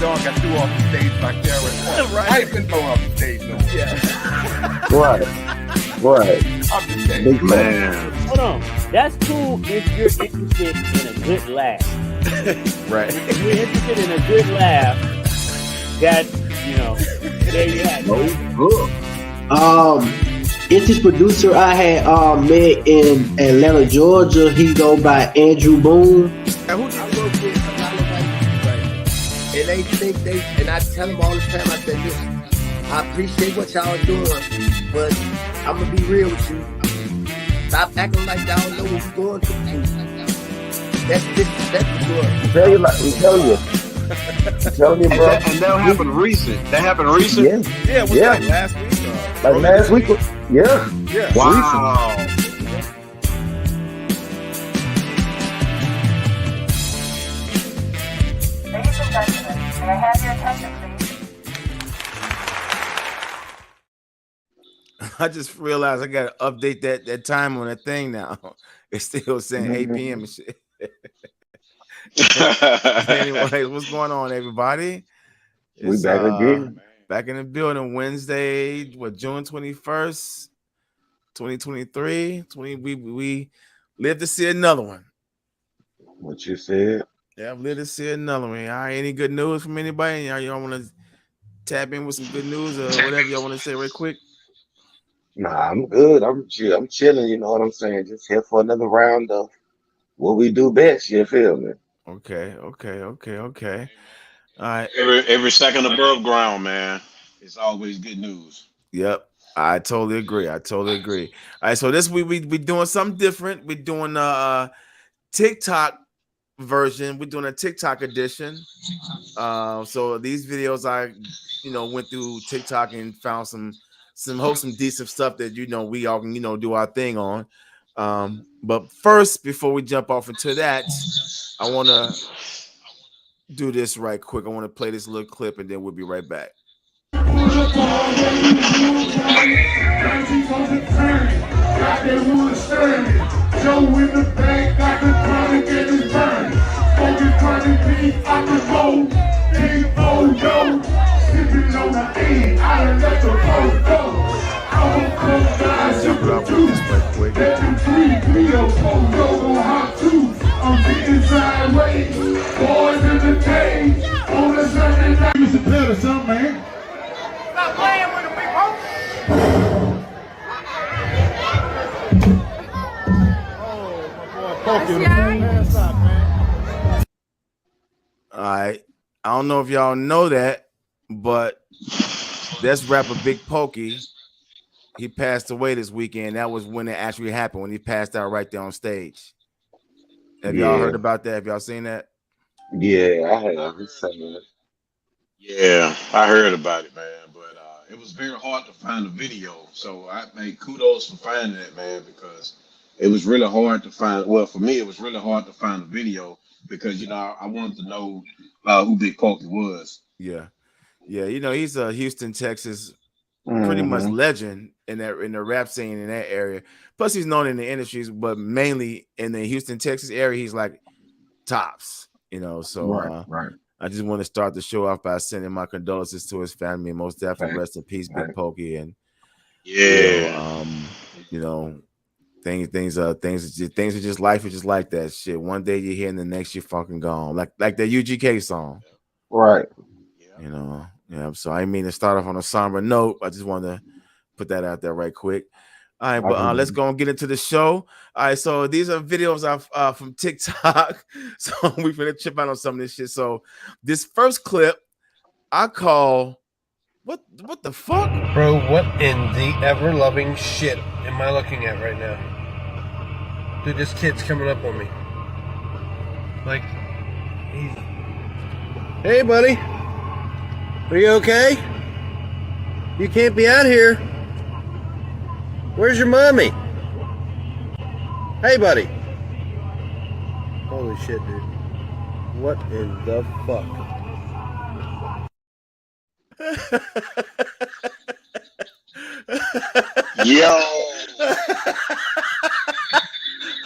dog got threw off the stage by Karen. Right. I ain't been thrown off the stage, no. Yeah. Right. I'm just saying. Big man. Hold on. That's cool if you're interested in a good laugh. Right. If you're interested in a good laugh, that's, there you have it. Good. It's this producer I had met in Atlanta, Georgia. He go by Andrew Boone. I work with a lot of white people, right? And they think and I tell them all the time, I said, listen, I appreciate what y'all are doing, but I'm gonna be real with you. Stop acting like y'all know what we're going through. That's disrespectful. I'm telling you. I'm telling you, bro. And that happened recent. That happened recent? Yeah, like last week? Like last week? Yeah. Wow. Ladies and gentlemen, may I have your attention, please? I just realized I got to update that time on that thing now. It's still saying 8 p.m. and shit. Anyway, what's going on, everybody? We back again. Back in the building Wednesday, June 21st, 2023. We live to see another one. What you said? Yeah, I've lived to see another one. All right, any good news from anybody? Y'all want to tap in with some good news or whatever y'all want to say right quick? Nah, I'm good. I'm chilling, you know what I'm saying? Just here for another round of what we do best, you feel me? Okay. All right. Every second above ground, man. It's always good news. Yep. I totally agree. All right, so this we doing something different. We're doing a TikTok version. We're doing a TikTok edition. So these videos I went through TikTok and found some decent stuff that we all can do our thing on. But first, before we jump off into that, I want to do this right quick. I want to play this little clip and then we'll be right back. Joe in the bank, got the chronic and it's burning. Smoking chronic beef, I can roll. Big old dough, sipping on the end. I done let the boat go. I won't come guys to produce. Let them 3-3-4 go on hot tooth. I'm getting sideways, boys in the cage. On a Sunday night, it's a better something, man. Stop playing with the big hope. All right. I don't know if y'all know that, but that's rapper Big Pokey. He passed away this weekend. That was when it actually happened, when he passed out right there on stage. Have y'all heard about that? Have y'all seen that? Yeah, I have. Yeah, I heard about it, man. But it was very hard to find the video. So I made kudos for finding it, man, because it was really hard to find. Well, for me, it was really hard to find the video because I wanted to know who Big Pokey was. Yeah. He's a Houston, Texas, pretty much legend in the rap scene in that area. Plus, he's known in the industries, but mainly in the Houston, Texas area, he's like tops. So right. I just want to start the show off by sending my condolences to his family and most definitely rest in peace, Big Pokey. And things are just life is just like that shit. One day you're here and the next you're fucking gone. Like that UGK song. Right. So I mean to start off on a somber note. I just want to put that out there right quick. All right, but let's go and get into the show. All right, so these are videos from TikTok. So we're gonna chip out on some of this shit. So this first clip, I call what the fuck? Bro, what in the ever-loving shit am I looking at right now? Dude, this kid's coming up on me. Like, hey, buddy. Are you okay? You can't be out here. Where's your mommy? Hey, buddy. Holy shit, dude. What in the fuck? Yo.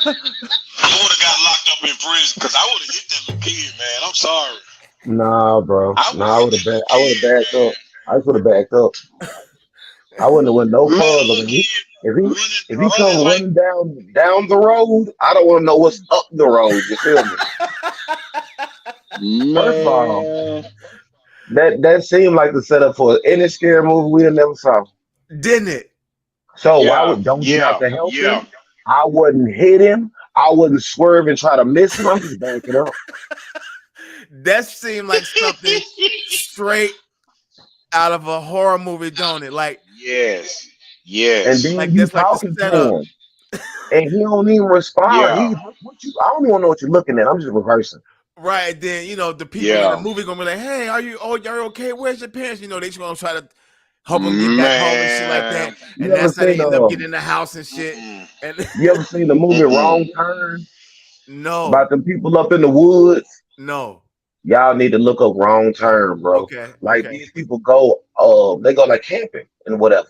I would have got locked up in prison because I would have hit that little kid, man. I'm sorry. Nah, bro. I Nah, I was would have a little backed. I would have kid, backed up. I just would have backed up. I wouldn't have went no man. Man, a further. little Man. kid If he running come like running down the road, I don't want to know what's up the road. You feel me? First of all, man. that seemed like the setup for any scary movie we never saw. Didn't it? So why Yeah, would don't you have yeah, to help yeah. him? I wouldn't hit him. I wouldn't swerve and try to miss him. I'm just backing up. That seemed like something straight out of a horror movie, don't it? Yes, And yes, then Like you that's like the talking to setup, him, and he don't even respond. yeah, What you? I don't even know what you're looking at. I'm just reversing. right? Then the people in the yeah. movie gonna be like, "Hey, you're okay? Where's your parents?" They just gonna try to help him get back home and shit like that. Man. And You ever that's how they seen end up getting in the house and shit. Mm-mm, And You ever seen the movie Wrong mm-mm. Turn no, about them people up in the woods? no, Y'all need to look up Wrong Turn, bro. okay, Like okay, these people they go like camping and whatever.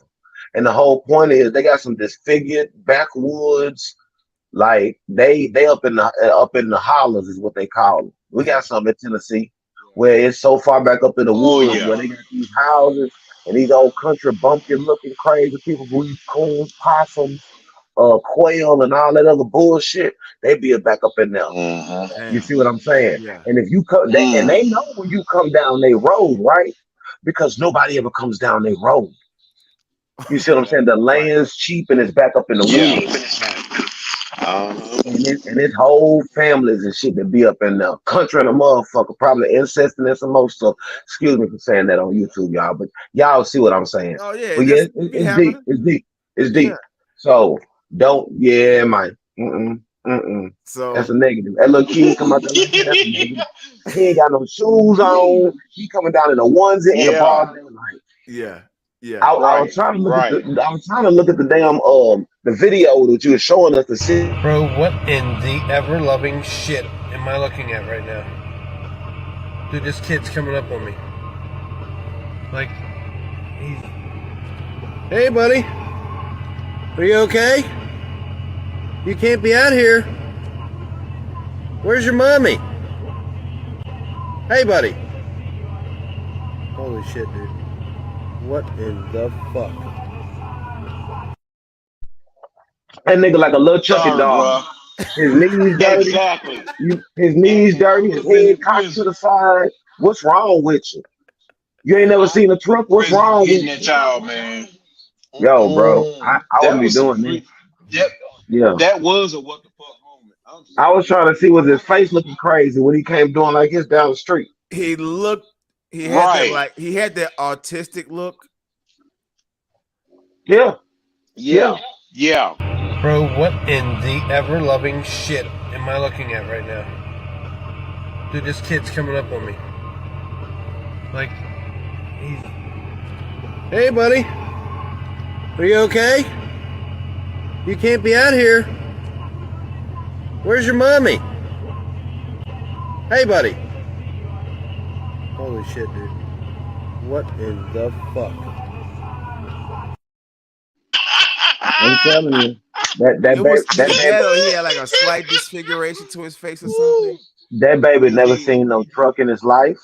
And the whole point is they got some disfigured backwoods. Like they up in the hollers is what they call them. We yeah, got some in Tennessee where it's so far back up in the Oh woods where yeah. they got these houses and these old country bumpkin looking crazy people who eat coons, possums, quail, and all that other bullshit. They be back up in there. Mm-hmm. You damn, see what I'm saying? yeah, And if you come, and Mm. they know when you come down their road, right? Because nobody ever comes down their road. You see what I'm saying? The right, land's cheap and it's back up in the Yeah. woods. right. And his whole families and shit that be up in the country and a motherfucker, probably incesting and some more stuff. Excuse me for saying that on YouTube, y'all, but y'all see what I'm saying. Oh yeah, But yeah, that's it be it's deep. happening. It's deep. It's Yeah. deep. So don't, yeah, man. That's So a negative. That little kid come out there like that, that's a negative. He ain't got no shoes on. He coming down in a onesie in a Yeah. broad daylight. yeah, yeah. I was Right. trying to look at Right. I was trying to look at the damn the video that you were showing us to see. Bro, what in the ever loving shit am I looking at right now? Dude, this kid's coming up on me. Like, he's. Hey, buddy. Are you okay? You can't be out here. Where's your mommy? Hey, buddy. Holy shit, dude. What in the fuck? That nigga like a little Chucky Sorry, dog. bro. His knees dirty. Exactly. His knees I dirty. would His have been head in cocked to prison. the side. What's wrong with you? You ain't never I seen a truck. What's prison wrong with getting that you? child, man. Yo, bro, I That wouldn't be was some doing this. free. That Yeah. that was a what the fuck moment. I'm I was serious. trying to see was his face looking crazy when he came doing like this down the street. He looked. He had that Right. like he had that autistic look. Yeah. Yeah. Yeah. Bro, what in the ever loving shit am I looking at right now? Dude, this kid's coming up on me. Like, he's. Hey, buddy. Are you okay? You can't be out here. Where's your mommy? Hey, buddy. Holy shit, dude. What in the fuck? I'm telling you. That It was that either baby that or he had like a slight disfiguration to his face or something. that baby He never did. seen no truck in his life.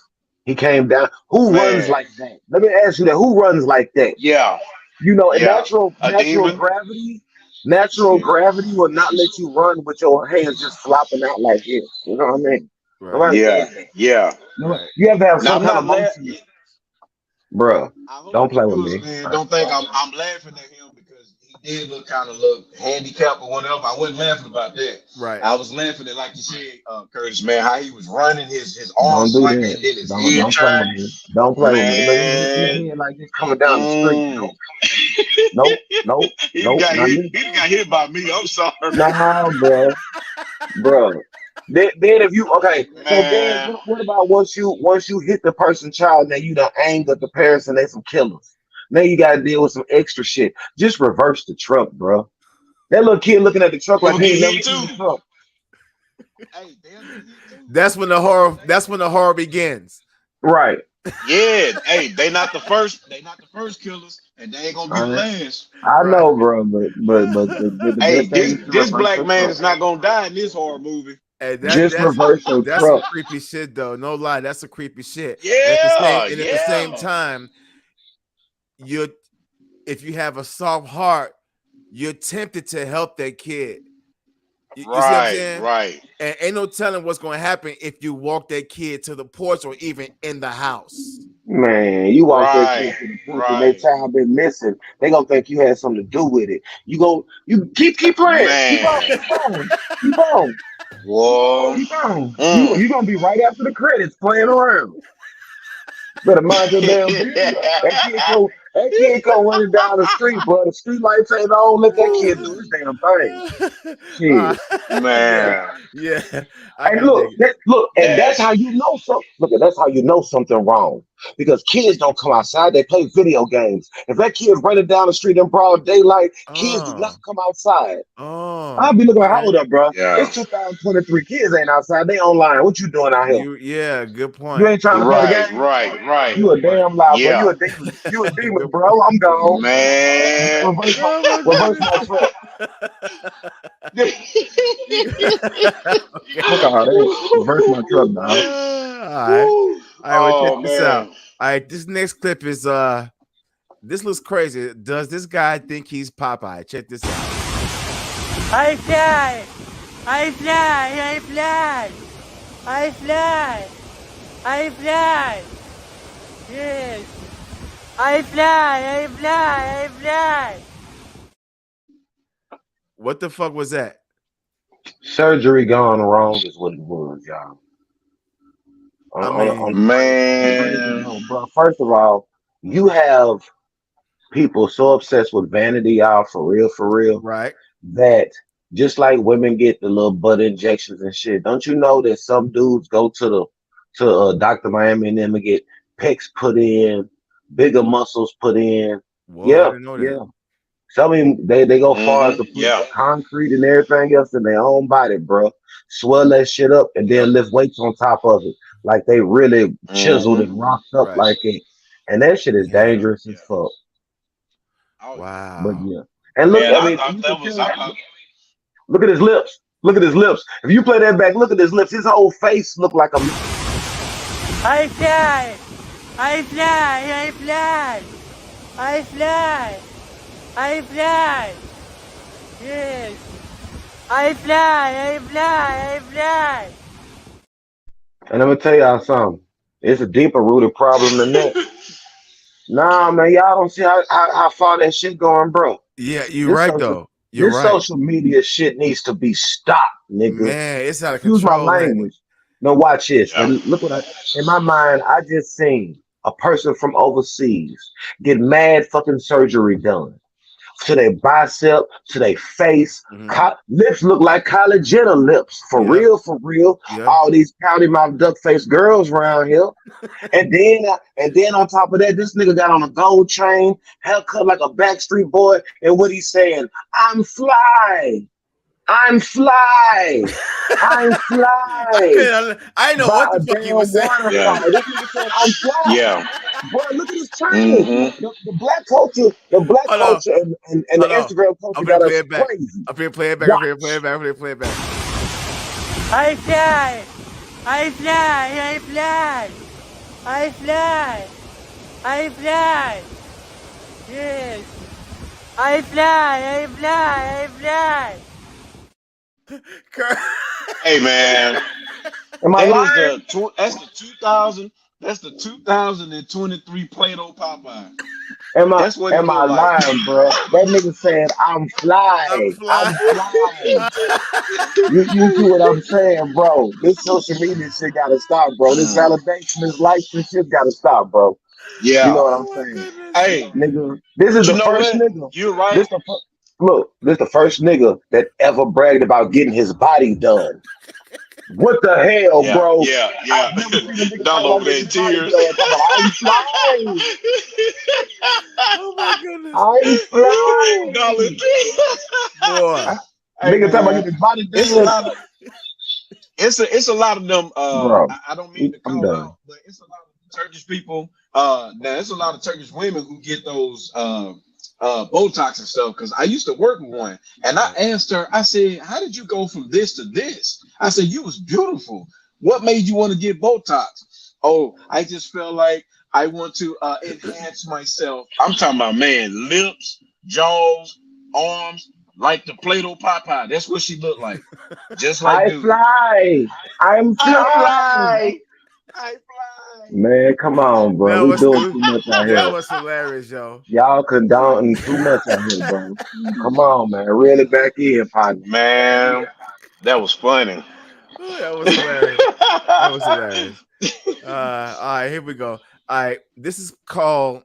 He came down. Who runs Man. like that? Let me ask you that. Who runs like that? Yeah. You know, Yeah. A demon. natural gravity will not let you run with your hands just flopping out like this. You know what I mean? Right, Nobody Yeah. does that. Yeah. No, right. you have to have Now some I'm kind of not motion, laughing. bruh. I hope Don't the play with viewers, me. man, don't think I'm laughing at him because he did look handicapped or whatever. I wasn't laughing about that. Right. I was laughing at, like you said, Curtis, man, how he was running his Don't arms do swinging that. and then his Don't head play turned. with me. Don't play with me. Look at his Man, head like this coming down the street. Nope, nope, he nope, got not hit. me. He got hit by me. I'm sorry, Nah, bro. Then if you okay, so then man. what about once you hit the person child, now you done angered the parents and they some killers. Now you gotta deal with some extra shit. Just reverse the truck, bro. That little kid looking at the truck You like gonna he get ain't never hit seen too? the truck. Hey, they'll get hit too. That's when the horror. That's when the horror begins. Right. Yeah. Hey, they not the first. They not the first killers, and they ain't gonna be the I, last. I Right. know, bro, but the Hey, best thing this is to this reverse black the man truck. is not gonna die in this horror movie. And Just reverse your that's some truck. creepy shit though. No lie, that's some creepy shit. And Yeah, at the same yeah. time, if you have a soft heart, you're tempted to help that kid. You see what I'm Right, saying? right. And ain't no telling what's going to happen if you walk that kid to the porch or even in the house. Man, you walk that kid Right, to the porch and that right. child been missing. They gonna think you had something to do with it. You keep playing. Keep on, Man. keep on, keep on, Whoa. keep on. Mm. You gonna be right after the credits playing around. Better mind your damn business. That kid come running down the street, bro. The street lights ain't on. Let that kid do his damn thing. Uh, Shit. yeah, Man. yeah, I And can dig it. and that's That's how you know something. That's how you know something wrong. Because kids don't come outside, they play video games. If that kid's running down the street in broad daylight, kids do not Oh, come outside. I'll oh, be looking like, okay. hold up, bro. yeah. It's 2023. Kids ain't outside. They online. What you doing out here? Yeah, good You point. ain't trying to play the Right, game? right, right. Good You a point. damn lie, bro. You Yeah. a demon. You a demon, Good bro. I'm gone. Man. Oh my Reverse goodness. my truck. Okay. Fuck all that. Reverse my truck, dog. All right. Woo. All right, well, check Oh this out. man. All right, this next clip is this looks crazy. Does this guy think he's Popeye? Check this out. I fly. I fly. I fly. I fly. I fly. Yes. I fly. I fly. I fly. What the fuck was that? Surgery gone wrong is what it was, y'all. I mean, On a crazy Man. note, bro. First of all, you have people so obsessed with vanity, y'all, for real, right? that just like women get the little butt injections and shit, don't you know that some dudes go to Dr. Miami and them and get pecs put in, bigger muscles put in? Whoa, I Yeah, didn't know that. yeah. Some of them, they go far as to put Yeah. concrete and everything else in their own body, bro. Swell that shit up and Yep. then lift weights on top of it. Like they really chiseled Mm-hmm. and rocked up Right. like it. And that shit is Yeah. dangerous Yeah. as fuck. Oh yeah. But Wow. yeah. And look, Man, I I mean, thought you that can was tell, I thought look at his lips. Look at his lips. If you play that back, look at his lips. His whole face look like a I fly. I fly. I fly. I fly. I fly. Yes. I fly. I fly. I fly. and I'm gonna tell y'all something. It's a deeper rooted problem than that. Nah, man, y'all don't see how far that shit going, bro. Yeah, you're This right social though. You're this right. social media shit needs to be stopped, nigga. Man, it's out of Excuse my control, ain't it? language. No, watch this. yeah. And look what in my mind, I just seen a person from overseas get mad fucking surgery done to their bicep, to their face. Mm-hmm. Lips look like Kylie Jenner lips. For Yep. real, for real. Yep. All these pouty mouth duck face girls around here. And then on top of that, this nigga got on a gold chain, haircut like a Backstreet Boy, and what he's saying, I'm fly. I'm fly. I'm fly I know by what a the fuck you were damn saying. Yeah. waterfall. This nigga said, I'm fly. Yeah. Boy, look at his chain. Mm-hmm. The black Hold on. culture and the Hold on. Instagram I'm culture gonna got play us it back. crazy. I'm gonna play it back. I'm gonna play it Watch. back. I'm gonna play it back. I fly. I fly. I fly. I fly. I fly. Yes. I fly. I fly. I fly. Hey man, Am I that is lying? that's the 2023 Play-Doh Popeye. That's what it Am I looked like. lying, bro? That nigga said, I'm I'm fly. flying. I'm fly. You see what I'm saying, bro? This social media shit gotta stop, bro. This Mm. validation, this likes and shit gotta stop, bro. You know Yeah. what I'm Oh my saying? goodness. Hey, Nigga, this is but you the know first what? nigga. You're right. This the look, this the first nigga that ever bragged about getting his body done. What the hell, Yeah, bro? yeah, yeah. I've never seen a nigga talk Dollar about over there getting in his body tears. done. Talk about I'm flying. Oh my goodness. I'm Dollar. flying. Boy. Hey Nigga talk about man, getting his body it's a done. lot of it's a lot of them. Bro, I don't mean to I'm call done. out, but it's a lot of Turkish people. Now it's a lot of Turkish women who get those Botox and stuff because I used to work with one, and I asked her. I said, "How did you go from this to this?" I said, "You was beautiful. What made you want to get Botox?" Oh, I just felt like I want to enhance myself. I'm talking about man, lips, jaws, arms, like the Play-Doh Popeye. That's what she looked like, just like I dude. fly. I'm I flying. fly. I fly. Man, come on, bro. That We was doing too much out that here. was hilarious, yo. Y'all condoning too much out here, bro. Come on, man. Reel it back in, partner. Man, that was funny. Ooh, that was hilarious. That was hilarious. All right, here we go. All right, this is called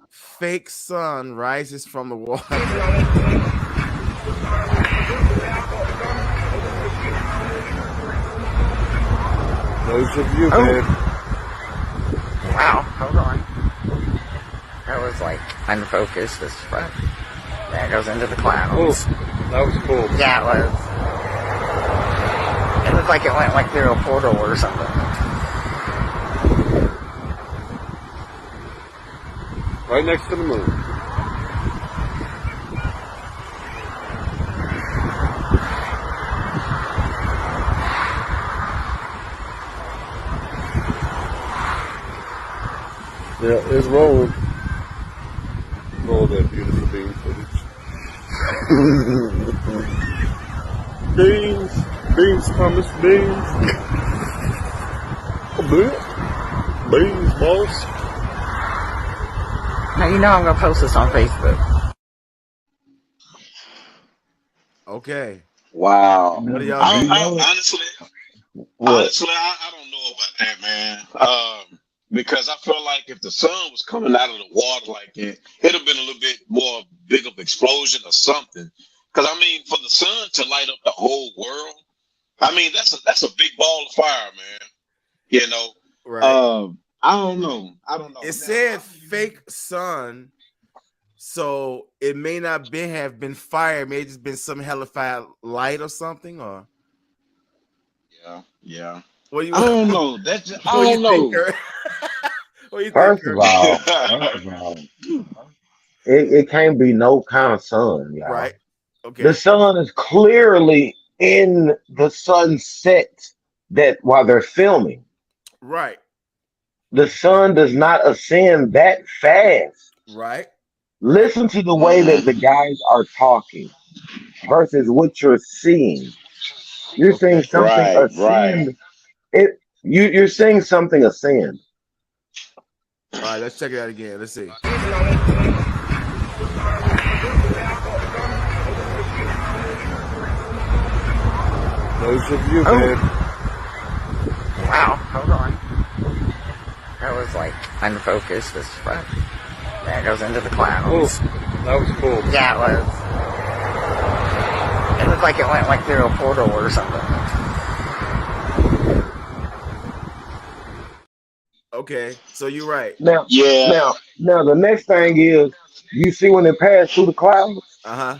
"Fake Sun Rises from the Water." Those of you, man. Wow, hold on. That was like unfocused as fuck. That goes into the clouds. That was cool. Yeah, it was. It looked like it went like through a portal or something. Right next to the moon. Yeah, it's rolling. Roll that beautiful bean footage. Beans, Thomas, beans. A bit. Beans, boss. Now you know I'm gonna post this on Facebook. Okay. Wow. What do y'all think? Honestly, What? I don't know about that, man. Because I feel like if the sun was coming out of the water like that, it'd have been a little bit more big of explosion or something. Because I mean, for the sun to light up the whole world, I mean that's a big ball of fire, man. You know. Right. I don't know. It said "fake sun," so it may not have been fire. It may have just been some hellified light or something. Or Yeah. what do you? I don't know. That's just, I What do don't you think, know. Kurt? What do you think, First Kurt? of all, it can't be no kind of sun, y'all. Right. The Okay. sun is clearly in the sunset that while they're filming. Right. The sun does not ascend that fast. Right. Listen to the way that the guys are talking versus what you're seeing. You're seeing Okay. something Right. ascend. You're seeing something ascend. All right. Let's check it out again. Let's see. Those of you, man. Wow, hold on. That was like unfocused as fuck. That goes into the clouds. That was cool. Yeah, it was. It looked like it went like through a portal or something. Okay. So you're right. Now, Yeah. now, the next thing is, you see when it passed through the clouds. Uh-huh.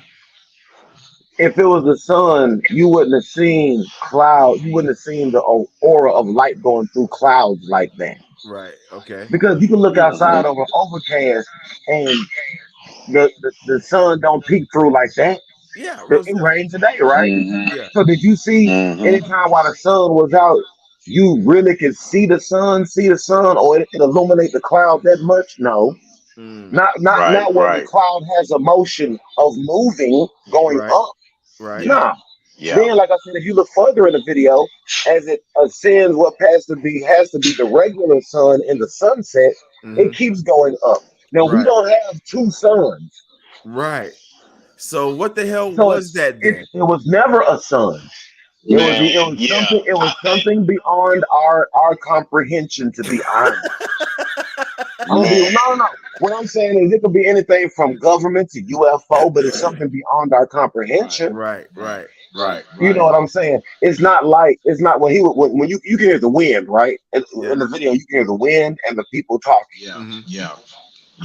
If it was the sun, you wouldn't have seen cloud. You wouldn't have seen the aura of light going through clouds like that. Right. Okay. Because you can look outside over overcast, and the sun don't peek through like that. Yeah. It rained today, right? Yeah. So did you see anytime while the sun was out, you really could see the sun, or it illuminate the cloud that much? No. Not where the cloud has a motion of moving, going Right. up. Right. Nah. Yeah. Then, like I said, if you look further in the video, as it ascends, what has to be the regular sun in the sunset, it keeps going up. Now we Right. don't have two suns. Right. So what the hell So was that then? it was never a sun. It was something beyond our comprehension, to be honest. No. What I'm saying is it could be anything from government to UFO, but it's something beyond our comprehension. Right. You know what I'm saying? It's not when you can hear the wind, right? In the video, you can hear the wind and the people talking. Yeah.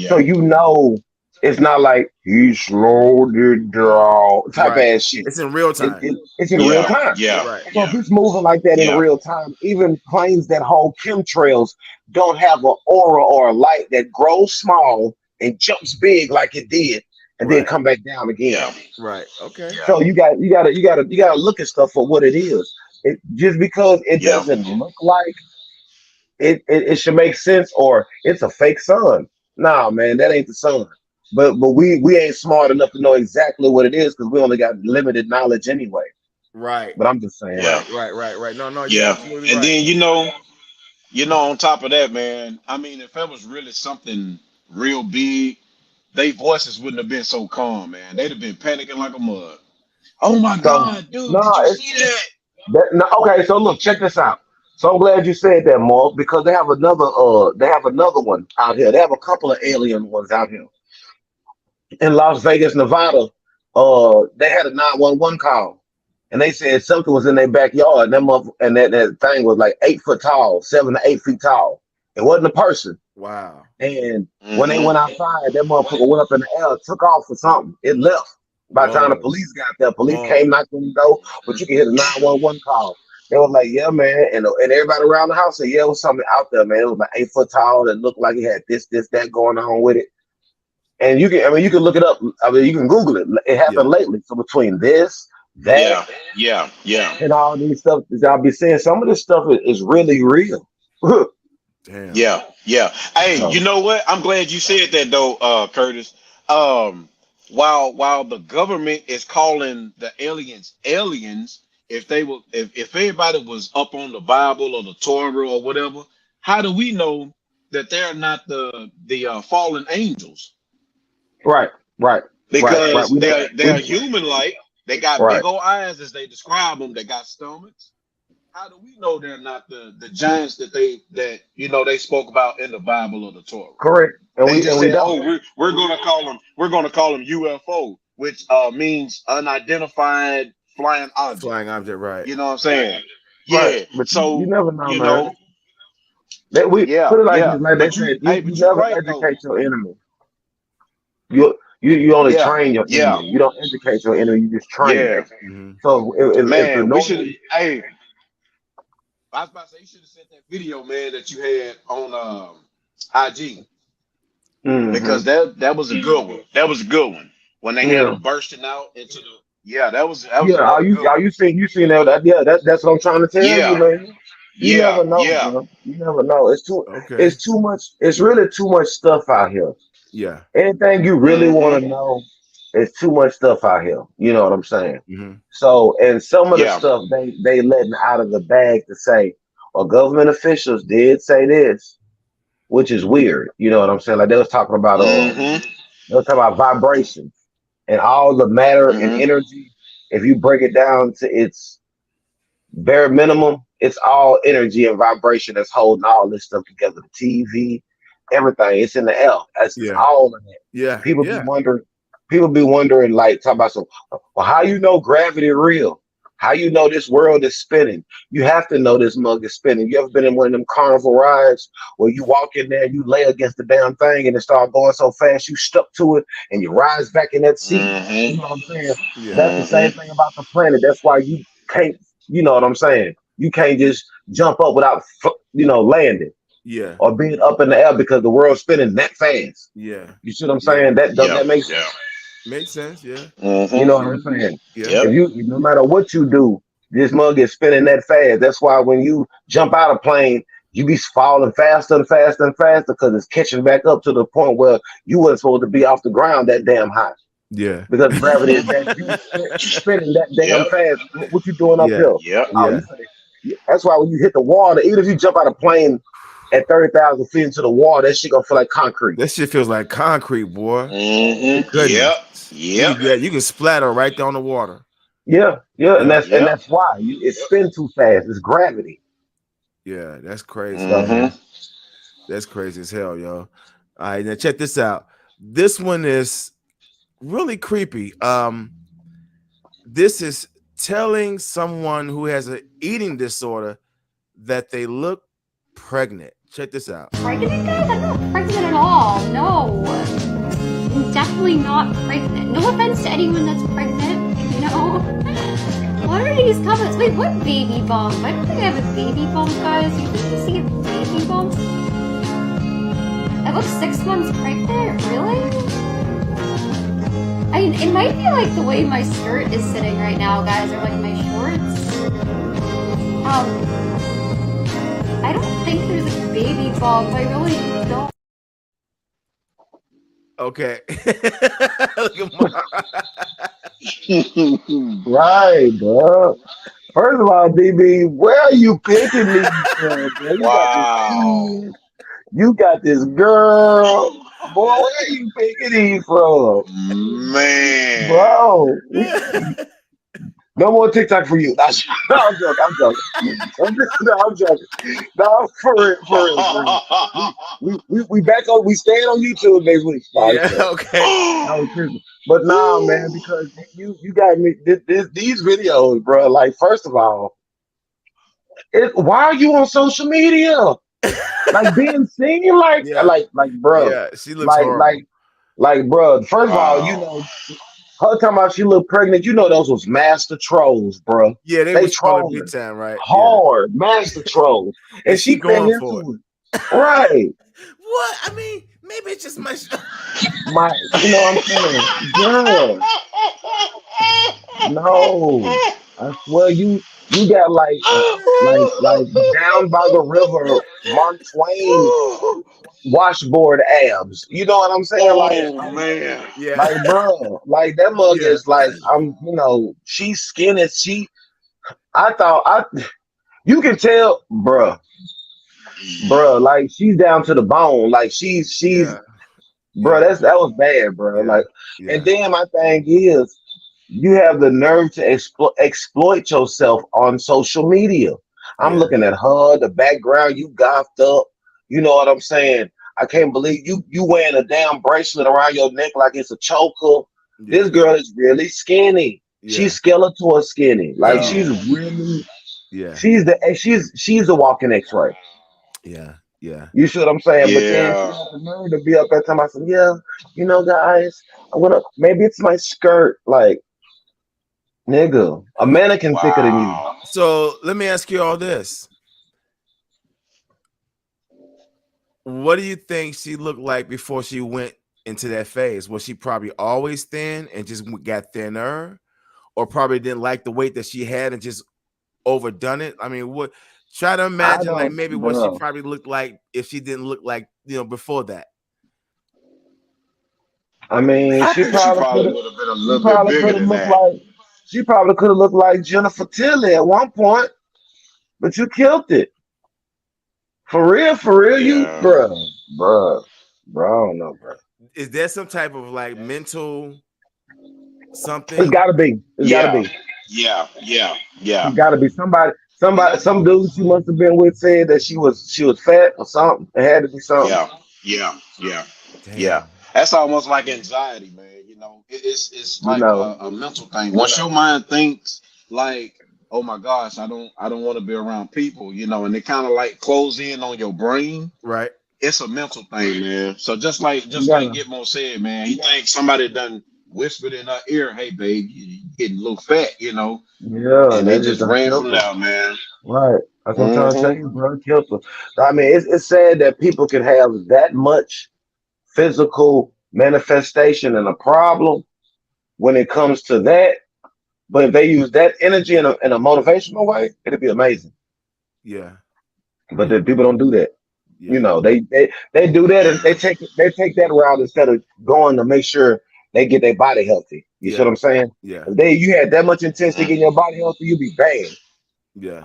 So you know it's not like he slowed it down type ass shit. It's in real time. It's in real time. Yeah. Right. So if it's moving like that in real time, even planes that hold chemtrails don't have an aura or a light that grows small and jumps big like it did, and then Right. come back down again. Right. Okay. So you gotta look at stuff for what it is. Just because it doesn't look like it should make sense, or it's a fake sun. Nah, man, that ain't the sun. But we ain't smart enough to know exactly what it is because we only got limited knowledge anyway. Right. But I'm just saying. Right. No, you're Yeah. absolutely And right. then on top of that, man, I mean, if that was really something real big, they voices wouldn't have been so calm, man. They'd have been panicking like a mug. Oh my So God, dude, no, did you it's see that? no, okay. So look, check this out. So I'm glad you said that, Mark, because they have another one out here. They have a couple of alien ones out here in Las Vegas, Nevada. They had a 911 call, and they said something was in their backyard, and that thing was like 8 foot tall, 7 to 8 feet tall. It wasn't a person. Wow. And when they went outside, that motherfucker went up in the air, took off for something. It left. By the time the Whoa. police got there, police Whoa. came knocking on the door, but you can hear the 911 call. They was like, yeah, man. And everybody around the house said, yeah, it was something out there, man. It was like 8 foot tall that looked like it had this, that going on with it. And you can look it up. I mean, you can Google it. It happened lately. So between this, that, Yeah. and all these stuff that I'll be saying, some of this stuff is really real. Damn. Yeah. Hey, you know what? I'm glad you said that though, Curtis. While the government is calling the aliens, if everybody was up on the Bible or the Torah or whatever, how do we know that they're not the fallen angels? Right. Because We they're human like. They got big old eyes as they describe them. They got stomachs. How do we know they're not the giants that they spoke about in the Bible or the Torah? correct. And They we just and we said, don't. "Oh, we're gonna call them UFO, which means unidentified flying object." Flying object. Right. You know what I'm saying? Right. Yeah. But you So never know, you man. know, We put it like yeah. this, like they But said, but you you're never right though. educate your enemy. You only Yeah, train your yeah, enemy. You don't educate your enemy. You just train them. yeah. Mhm. So if the Man, we should. normal, Hey, I was about to say you should have sent that video, man, that you had on IG because hmm that was a good one. That was a good one when they had yeah, them bursting out into the. Yeah, that was yeah. another good Are one. you seen that? Yeah, that's what I'm trying to tell you, Yeah, man. You never know, yeah. bro. You never know. Okay. It's too much. It's really too much stuff out here. Yeah. Anything you really want to Mm-hmm. know, it's too much stuff out here. You know what I'm saying? Hmm. So, and some of the Yeah. stuff they letting out of the bag to say, well, government officials did say this, which is weird. You know what I'm saying? Like they was talking about Mm-hmm. they was talking about vibrations and all the matter and Mm-hmm. energy. If you break it down to its bare minimum, it's all energy and vibration that's holding all this stuff together. The TV, everything, it's in the air. It's Yeah. all in it. Yeah. People be Yeah. wondering, like, talk about some, well, how you know gravity real? How you know this world is spinning? You have to know this mug is spinning. You ever been in one of them carnival rides where you walk in there, you lay against the damn thing, and it start going so fast you stuck to it, and you rise back in that seat? You know what I'm saying? Yeah. That's the same thing about the planet. That's why you can't. You know what I'm saying? You can't just jump up without, landing Yeah. or being up in the air because the world's spinning that fast. Yeah. You see what I'm Yeah. saying? That Yeah. makes Yeah. Makes sense. Yeah. you know what I'm Mm-hmm. saying? Yeah. Yep. If you no matter what you do, this mug is spinning that fast. That's why when you jump out of plane, you be falling faster and faster and faster because it's catching back up to the point where you wasn't supposed to be off the ground that damn high. Yeah. Because gravity is that spinning that damn Yep. fast. What you doing Yeah. uphill? Yep. Oh, Yeah. that's why when you hit the water, even if you jump out of plane at 30,000 feet into the water, that shit gonna feel like concrete. That shit feels like concrete, boy. Mm-hmm. Goodness. Yep. You can splatter right down the water. Yeah, and Yeah. that's why it spins too fast. It's gravity. Yeah. That's crazy. Mm-hmm. Man. That's crazy as hell, yo. All right, now check this out. This one is really creepy. This is telling someone who has an eating disorder that they look pregnant. Check this out. Pregnant, guys? I'm not pregnant at all. No. I'm definitely not pregnant. No offense to anyone that's pregnant, What are these comments? Wait, what baby bump? I don't think I have a baby bump, guys. You think you see a baby bump? I look 6 months pregnant? Really? I mean, it might be like the way my skirt is sitting right now, guys, or like my shorts. I don't think there's a baby bump. I really don't. Okay. Look at Mara. Right, bro. First of all, DB, where are you picking these from, bro? You got this Wow. kid, you got this girl. Boy, where are you picking these from? Man. Bro, no more TikTok for you. No, I'm joking. I'm joking. I'm joking. No, for real, for real, for real. We back on. We staying on YouTube next week. No, I'm Yeah, joking. okay. No, seriously. But nah, man, because you got me these videos, bro. Like, first of all, why are you on social media? Like being seen, Yeah. bro, Yeah, she looks like, horrible. bro. First of all, Wow. her talking about she look pregnant. Those was master trolls, bro. Yeah, they They was trolling big trolling time, right? Yeah. hard, master trolls, And and she she fed going for it. into it, right? What? I mean, maybe it's just my You know what I'm saying, girl? No, I swear you got like down by the river, Mark Twain washboard abs. You know what I'm saying? Oh man. Yeah. Bro, like that mug Yeah. is like she's skinny. I thought you can tell, bruh, like she's down to the bone. Like she's, Yeah. bro. Yeah. That was bad, bro. Yeah. Like, and Yeah. then my thing is, you have the nerve to exploit yourself on social media. I'm Yeah. looking at her, the background, you goffed up. You know what I'm saying? I can't believe you wearing a damn bracelet around your neck like it's a choker. Yeah. This girl is really skinny. Yeah. She's skeletal skinny. Like Yeah. she's really, Yeah. she's a walking X-ray. Yeah. Yeah. You see what I'm saying? But then she Yeah. has the nerve to be up there talking about some, yeah, guys, maybe it's my skirt. Like, nigga, a mannequin thicker than you. Wow. So let me ask you all this. What do you think she looked like before she went into that phase? Was she probably always thin and just got thinner? Or probably didn't like the weight that she had and just overdone it? I mean, what try to I imagine like don't, maybe what she bro. probably looked like if she didn't look like before that. I mean, I she think she probably could probably have. would have been a She little bit probably bigger could have than looked that. like. She probably could have looked like Jennifer Tilly at one point, but you killed it. For real, you, Yeah. bruh. I don't know, bro. Is there some type of like mental It's something? gotta be. It's gotta Yeah. be. Yeah. Yeah. Yeah. It's gotta be somebody. And that's Some dude she must have been with said that she was fat or something. It had to be something. yeah. Yeah. Yeah. Yeah. Damn. That's almost like anxiety, man. It's You like know. a mental thing. Once your mind thinks like, oh my gosh, I don't want to be around people, and they kind of like close in on your brain. Right. It's a mental thing, man. So just You like gotta. Gitmo said, man, he thinks somebody done whispered in her ear, hey babe, you getting a little fat, Yeah, and and they that just just done ran killed from it her. out, man. Right. That's what I'm trying to tell Hmm. you, bro. It killed her. I mean, it's sad that people can have that much physical manifestation and a problem when it comes to that. But if they use that energy in a motivational way, it'd be amazing. Yeah. But the people don't do that. Yeah. They do that and they take that route instead of going to make sure they get their body healthy. You see Yeah. what I'm saying? Yeah. If you had that much intensity getting your body healthy, you'd be bad. Yeah.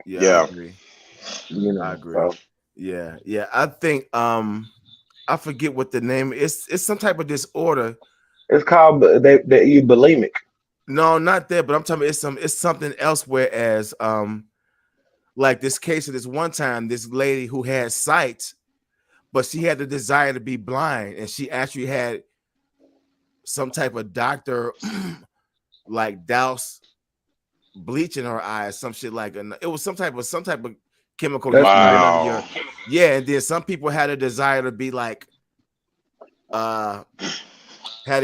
Yeah. I Yeah. agree. I You know. agree. So Yeah. Yeah. I think I forget what the name is. It's some type of disorder. it's called you bulimic. No, not that, but I'm talking about it's something else. Whereas like this case of this one time, this lady who had sight, but she had the desire to be blind, and she actually had some type of doctor like douse bleach in her eyes, some shit like it was some type of chemical he That's put in nice. under your Wow. and then some people had a desire to be like had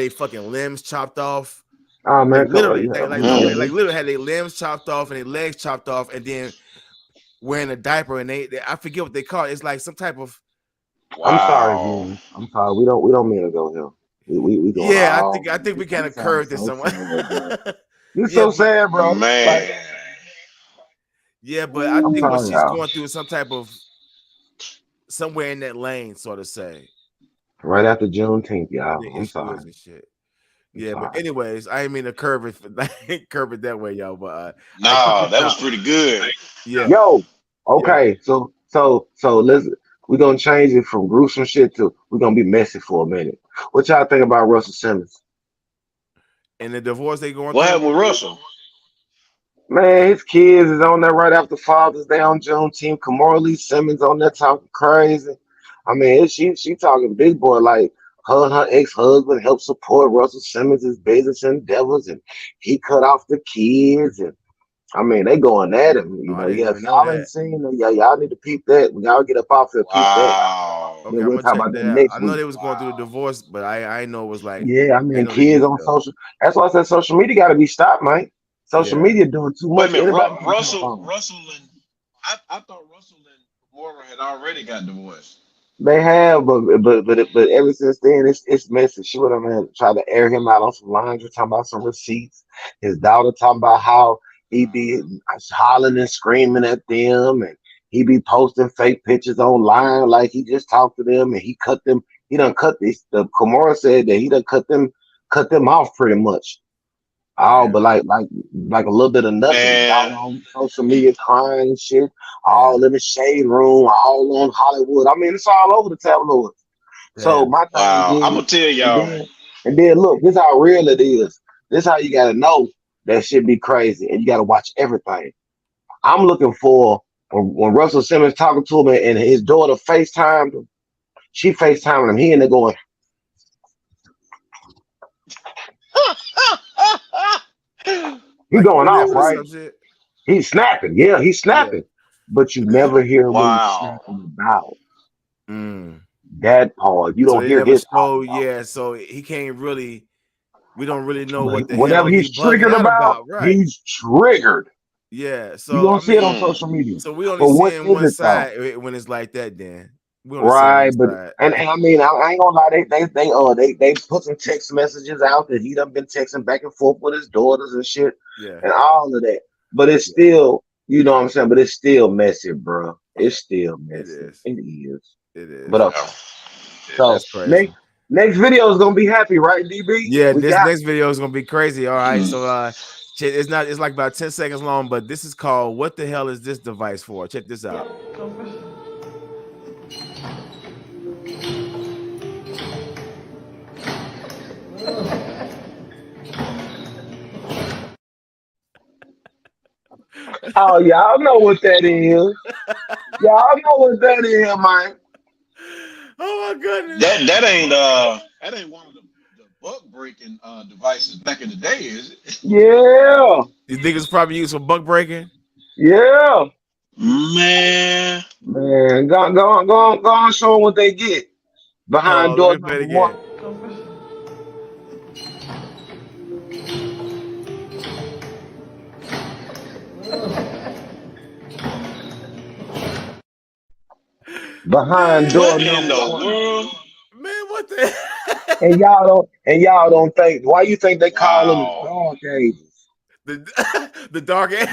a fucking limbs chopped off. Oh man, Like literally, yeah, like literally had their limbs chopped off and their legs chopped off, and then wearing a diaper, and they I forget what they call it. It's like some type of I'm sorry, Wow. man. I'm sorry. We don't mean to go here. We doing Yeah, all. I think we kind of This sounds curved it so somewhere. sad, bro. This Yeah, so but sad, bro. Like, Man. I I'm think what sorry, she's y'all. going through is some type of somewhere in that lane, sort of say. Right after Juneteenth, I y'all. think I'm issues sorry. and shit. I'm Yeah, but sorry. anyways, I didn't mean to curve it, curve it that way, y'all. But I check Nah, this that was out. pretty good. Yeah, Yo, yeah. okay. So let's we're gonna change it from gruesome shit to we're gonna be messy for a minute. What y'all think about Russell Simmons? And the divorce they going What through. happened with Russell? Man, his kids is on there right after Father's Day on Juneteenth. Kamora Lee Simmons on there talking crazy. I mean, she talking big boy like her and her ex-husband helped support Russell Simmons' business endeavors, and he cut off the kids. And I mean, they going at him. Oh, You I know, didn't yeah. If even know y'all ain't that. seen it, yeah, y'all need to peep that. When y'all get up off here, peep that. Wow. Okay, Then I'm we'll gonna talk check about that that out. I next know week. they was going through the divorce, but I didn't know it was like Yeah, I I didn't mean, know the kids on details. social. That's why I said social media got to be stopped, man. Social Yeah. media doing too Wait a much. minute, Anybody can jump Russell, on. Russell and I thought Russell and Gamora had already got divorced. They have, but ever since then, it's messy. She would have tried to air him out on some lines. We're talking about some receipts. His daughter talking about how he be hollering and screaming at them, and he be posting fake pictures online like he just talked to them, and he cut them. He done cut this. The Komora said that he done cut them off pretty much. Oh, but Damn. like a little bit of nothing. Y'all Man, on social media crying and shit, all Damn. in the shade room, all on Hollywood. I mean, it's all over the tabloids. So Damn. my thing wow. I'm is, gonna tell and y'all. then and then look, this how real it is. This how you gotta know that shit be crazy, and you gotta watch everything. I'm looking for when Russell Simmons talking to him and his daughter FaceTimed him. She FaceTiming him. He in there going, he Like you going off, ripping or right? some shit. He's snapping. Yeah, he's Yeah. snapping. But you never hear what he's Wow. snapping about. Mm. That part. You So don't they hear never his part show, about. yeah. So he can't really. We don't really know But what the whatever hell he he's bugging triggered out about, about, right? he's triggered. Yeah. You So I don't see it on mean, Mm. social media. so we only But what seeing is one it though? side when it's like that. Then we only seeing one Right, but side. and I mean I ain't gonna lie, they put some text messages out that he done been texting back and forth with his daughters and shit Yeah. and all of that. But it's Yeah. still, you know what I'm saying, but it's still messy, bro. It's still It messy. is. It is. It But is. okay. Yeah. So That's crazy. next video is gonna be happy, right, DB? Yeah, We this got next video is gonna be crazy. All right, Mm. so it's not. It's like about 10 seconds long, but this is called "What the hell is this device for?" Check this out. oh y'all know what that is. Y'all know what that is, man. Oh my goodness! That ain't one of the buck breaking devices back in the day, is it? Yeah, You think it's probably used for buck breaking? yeah. Man. Man, go on, show them what they get. Hold Behind on, let doors me play it number one. again. Behind Man, door What in number the one. world? man, what the? And y'all don't think why you think they call them the Wow. dark ages? The dark end.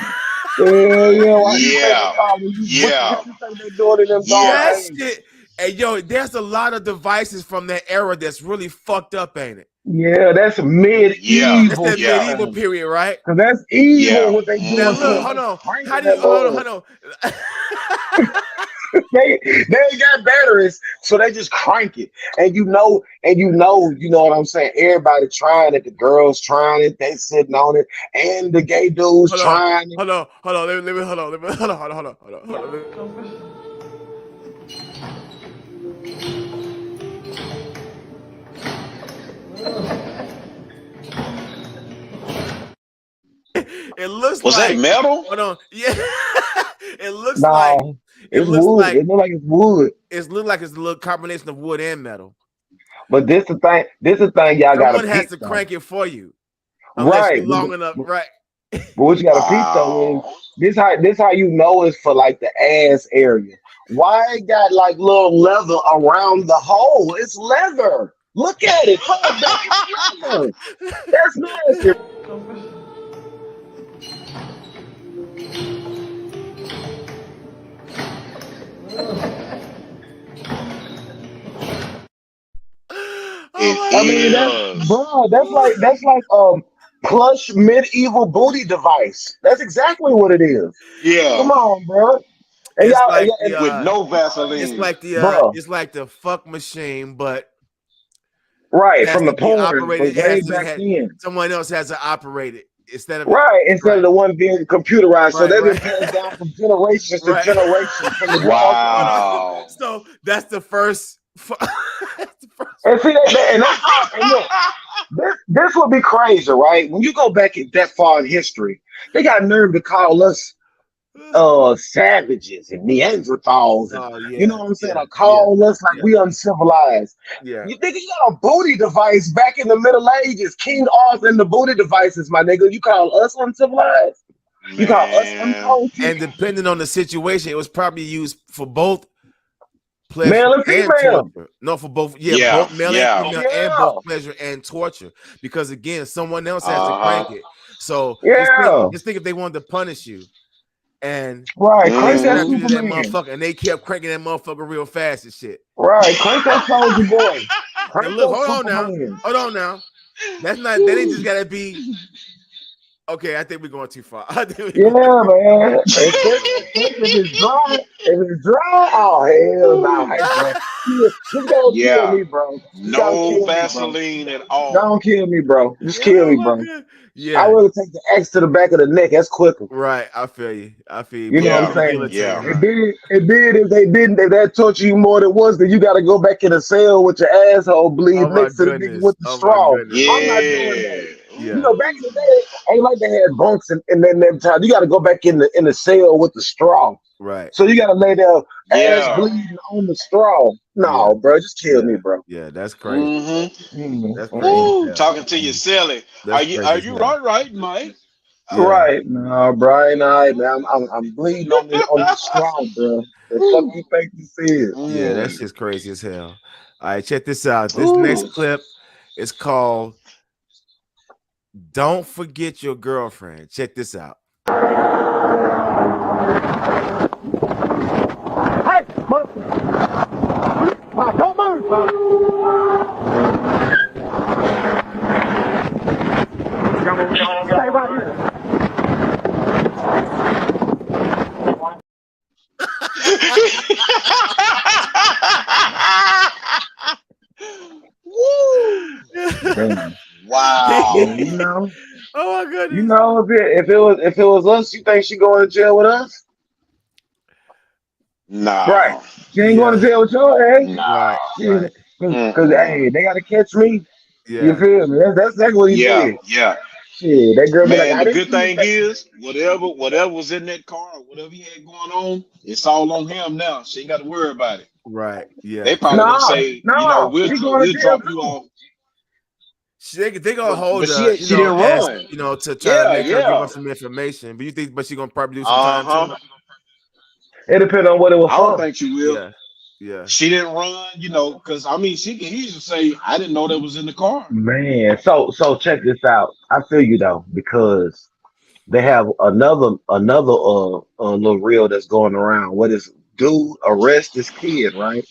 Yeah, why you think they Yeah. call them what Yeah. you think they doing in them dark Yeah. That ages? shit. Hey, yo, there's a lot of devices from that era that's really fucked up, ain't it? Yeah, that's Yeah. That's medieval that shit, Yeah. medieval man. period, right? Cause that's evil Yeah. what they Now doing to look, them. Hmm. hold They on. How cranking do you that mug. hold on? They ain't got batteries, so they just crank it. You know what I'm saying? Everybody trying it, the girls trying it, they sitting on it, and the gay dudes Hold on, trying it. hold on, hold on. Let me hold on. Let me hold on, hold on, hold on, hold on, hold on. It looks Was that like metal? hold on. Yeah. it looks like No, it it's looks wood. like It look like it's wood. it's a little combination of wood and metal. But this the thing. This the thing y'all gotta Someone has peep to though. crank it for you, unless Right. you're long enough, right? But what you gotta peep though is Wow. this how you know it's for like the ass area. Why it got like little leather around the hole? It's leather. Look at it. Come on, back. It's leather. That's nasty. I mean, that's bro. That's like plush medieval booty device. That's exactly what it is. Yeah, Come on, bro. And It's y'all, like and, with no it's Vaseline. like bro, it's like the fuck machine, but right it has from the to be porn, but operated. It way has to back have then. someone else has to operate it instead of it. Right, instead of Right, the one being computerized, so right, they've been right, passed down from generations to right. generations from the grandma to Hold grandma. on. Wow. So that's the first. That's the first And see and that's all. And look, this would be crazy, right? When you go back that far in history, they got nerve to call us savages and Neanderthals, and Oh you know yeah, what I'm saying? yeah, Or yeah, call us like yeah, we uncivilized. yeah. You think you got a booty device back in the Middle Ages? King Arthur and the booty devices, my nigga. You call us uncivilized? You call us Man. uncultured? And depending on the situation, it was probably used for both pleasure Male and and female. torture. No, for both. Yeah, Yeah, both male and yeah. female, and both Yeah. pleasure and torture. Because again, someone else has to Uh-huh. crank it. So Yeah. just think if they wanted to punish you, and Right. they Crank that strapped you to that Superman. motherfucker, and they kept cranking that motherfucker real fast and shit. Right. Crank that Soldier Boy. Now Crank look, that hold on now, Superman. hold on now. That ain't just gotta be. Okay, I think we're going too far. I think we're Yeah, going too man. Especially if it's dry. If it's dry, oh hell no. Hey, bro. Just go kill Yeah. me, bro. Just go No kill me, bro. Vaseline at all. Don't kill me, bro. Just kill Oh me, my bro. god. I Yeah. rather take the axe to the back of the neck. That's quicker. Right. I feel you. I feel you. You know Put what me I'm in the saying? guillotine, Yeah. It huh? did. It did. If they didn't, if that torture you more than once, then you got to go back in a cell with your asshole bleed Oh my next to the nigga goodness. with the Oh my straw. goodness. I'm Yeah. not doing that. Yeah. You Yeah. know, back in the day, ain't like they had bunks and then them time. You got to go back in the cell with the straw. Right. So you got to lay there ass Yeah. bleeding on the straw. Yeah. No, bro, just kill me, Yeah. bro. Yeah. That's crazy. Mm-hmm. That's crazy as Mm. Woo. hell. Talking to you silly. That's Are crazy as you hell. right, Mike? Yeah. Right, no, Brian, man, I'm bleeding on the straw, bro. The fuck you think this is? Yeah. That's Mm. just crazy as hell. All right, check this out. This next Ooh. clip is called Don't Forget Your Girlfriend. Check this out. Hey, don't move, Stay right here. Woo. Damn. Wow. You know, Oh my you goodness. know, if it was us, you think she going to jail with us? Right. No. She ain't going Yeah. to jail with your ass. No. Right. Right. Cause Mm-mm. hey, they gotta catch me. You Yeah. feel me? That's exactly what he Yeah. did. Yeah. Shit, that girl be like, Man, I the didn't good see you thing back. is, whatever was in that car, whatever he had going on, it's all on him now. She ain't got to worry about it. Right. They Yeah. probably Yeah. gonna No, say, no, she going to we'll jail drop you too. off, They gonna hold but her, she didn't ask, run. to try to Yeah, make her give yeah. us some information. But she gonna probably do some Uh time too. huh. It depends on what it was I don't for. think she will. Yeah. Yeah. She didn't run, because I mean, she can easily say, "I didn't know that was in the car." Man, so check this out. I feel you though, because they have another little reel that's going around. What is dude arrest this kid, right?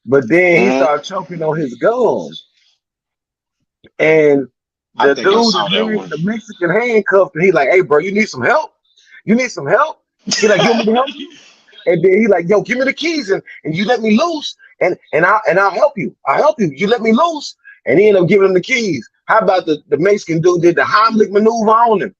But then he Hmm. started choking on his gum. And I the think I dude, saw that one. the Mexican handcuffed him. He like, hey bro, you need some help? You need some help? He like, you want me to help you? And then he like, yo, give me the keys and you let me loose and I'll help you. I'll help you. You let me loose. And he ended up giving him the keys. How about the Mexican dude did the Heimlich maneuver on him?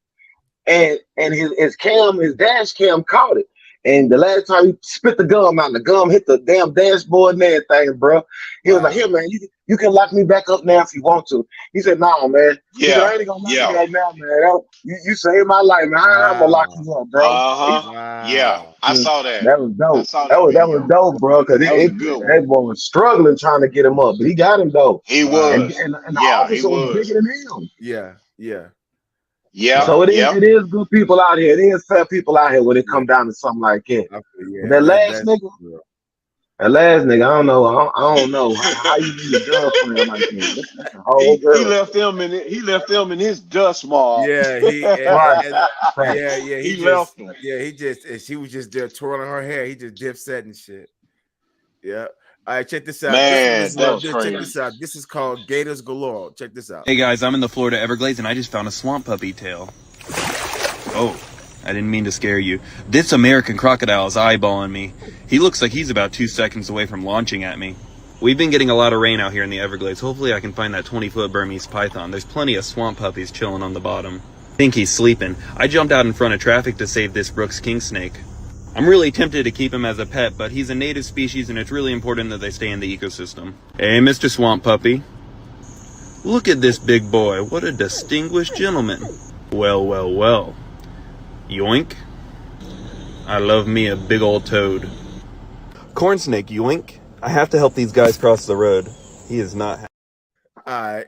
And his dash cam caught it. And the last time he spit the gum out, the gum hit the damn dashboard and everything, bro. He was like, Wow. "Here, man, you can lock me back up now if you want to." He said, "Nah, man." He said, Yeah, "I ain't gonna lock you yeah. up now, man. You saved my life, man. I'm gonna lock Wow. you up, bro." Uh huh. Yeah, Wow. I saw that. That was I dope. saw That that was video. dope, bro. Cause That was a good one. that boy was struggling trying to get him up, but he got him though. He Wow. And was. and the Yeah, he officer was was. bigger than him. Yeah. Yeah. Yep, So yep. it is good people out here. It is fair people out here when it Yeah, come down to something like that. I feel, But yeah. that That's last nigga, I don't know. I don't know how you leave your girlfriend like that. That's a whole He girl. left them in his dust mall. yeah. Right. Fact. Yeah. He left them. And she was just there twirling her hair. He just dip set and shit. Yeah. All right, check this out. This one Man, is that was check crazy. this out. This is called Gators Galore. Check this out. Hey guys, I'm in the Florida Everglades and I just found a swamp puppy tail. Oh, I didn't mean to scare you. This American crocodile is eyeballing me. He looks like he's about 2 seconds away from launching at me. We've been getting a lot of rain out here in the Everglades. Hopefully I can find that 20-foot Burmese python. There's plenty of swamp puppies chilling on the bottom. I think he's sleeping. I jumped out in front of traffic to save this Brooks king snake. I'm really tempted to keep him as a pet, but he's a native species and it's really important that they stay in the ecosystem. Hey, Mr. Swamp Puppy. Look at this big boy. What a distinguished gentleman. Well, well, well. Yoink. I love me a big old toad. Corn snake, yoink. I have to help these guys cross the road. He is not happy. All right.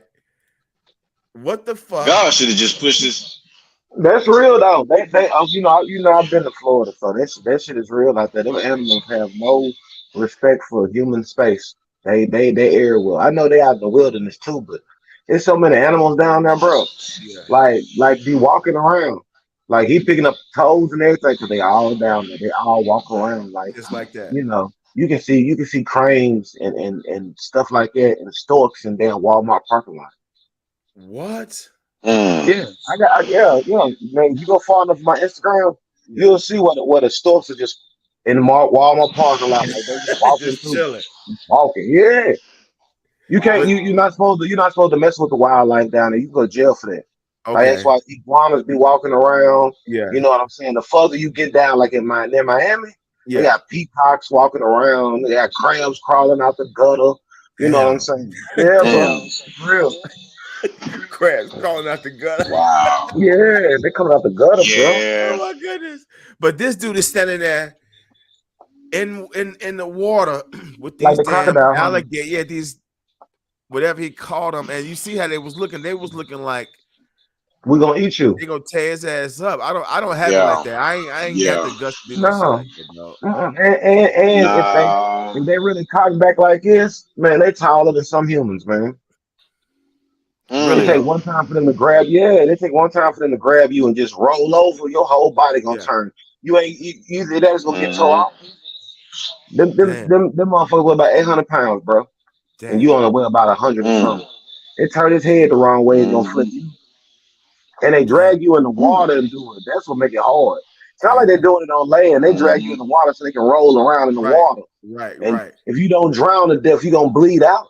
What the fuck? God should have just pushed this. That's real though. They I've been to Florida, so that shit is real out there. Them animals have no respect for human space. They air well. I know they out in the wilderness too, but there's so many animals down there, bro. Yeah. Like be walking around. Like he picking up toads and everything, cause they all down there. They all walk around like Just like that. you can see cranes and stuff like that and storks in damn Walmart parking lot. What? Yeah, man. You go far enough my Instagram, you'll see what the storks are just in the Walmart parking lot. Like they just walking Just through, chilling. walking. Yeah, you can't. You're not supposed to mess with the wildlife down there. You go to jail for that. Like that's Okay. why iguanas be walking around. Yeah. You know what I'm saying? The further you get down, like in Miami, they Yeah. got peacocks walking around. They got crabs crawling out the gutter. You know what I'm Damn. saying? Yeah, bro. Damn. It's real. Crabs crawling out the gutter. Wow. Yeah, they coming out the gutter, bro. Yeah. Oh my goodness. But this dude is standing there in the water with these Like the damn crocodile, huh? alligators. Yeah, these whatever he called them. And you see how they was looking. They was looking like We gonna eat you. they gonna tear his ass up. I don't have it Yeah. like that. I ain't got the guts to do no shit No. like that, no. And Nah. if they really cock back like this, man, they taller than some humans, man. They Really? take one time for them to grab. Yeah, they take one time for them to grab you and just roll over. Your whole body gonna Yeah. turn. You ain't either that's gonna get tore off. Them Damn. motherfuckers weigh about 800 pounds, bro, Damn. and you only weigh about 100 or something. It turn his head the wrong way, it's gonna flip you. And they drag you in the water and do it. That's what make it hard. It's not like they're doing it on land. They drag you in the water so they can roll around in the Right. water. Right, And right. if you don't drown to death, you're gonna bleed out.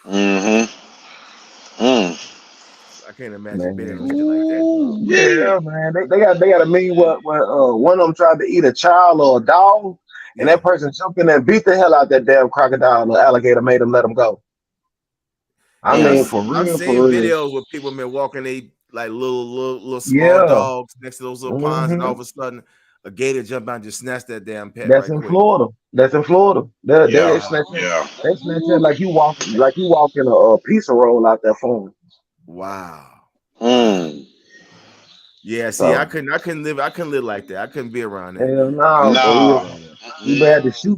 Mm-hmm. Mm. I can't imagine being able to shit like that. Yeah, man. They got a meme where one of them tried to eat a child or a dog, and that person jumped in there and beat the hell out that damn crocodile or alligator, made him let him go. I Yeah, mean, for I've real, seen for real. videos where people been walking they like little small Yeah. dogs next to those little ponds, and all Mhm. of a sudden a gator jump out and just snatch that damn pet That's right in quick. Florida. That's in Florida. They Yeah. snatch it. Yeah. They snatch it like you walking a pizza roll out there for them. Wow. Mm. Yeah, see, So I couldn't live like that. I couldn't be around that. hell no, No. for real.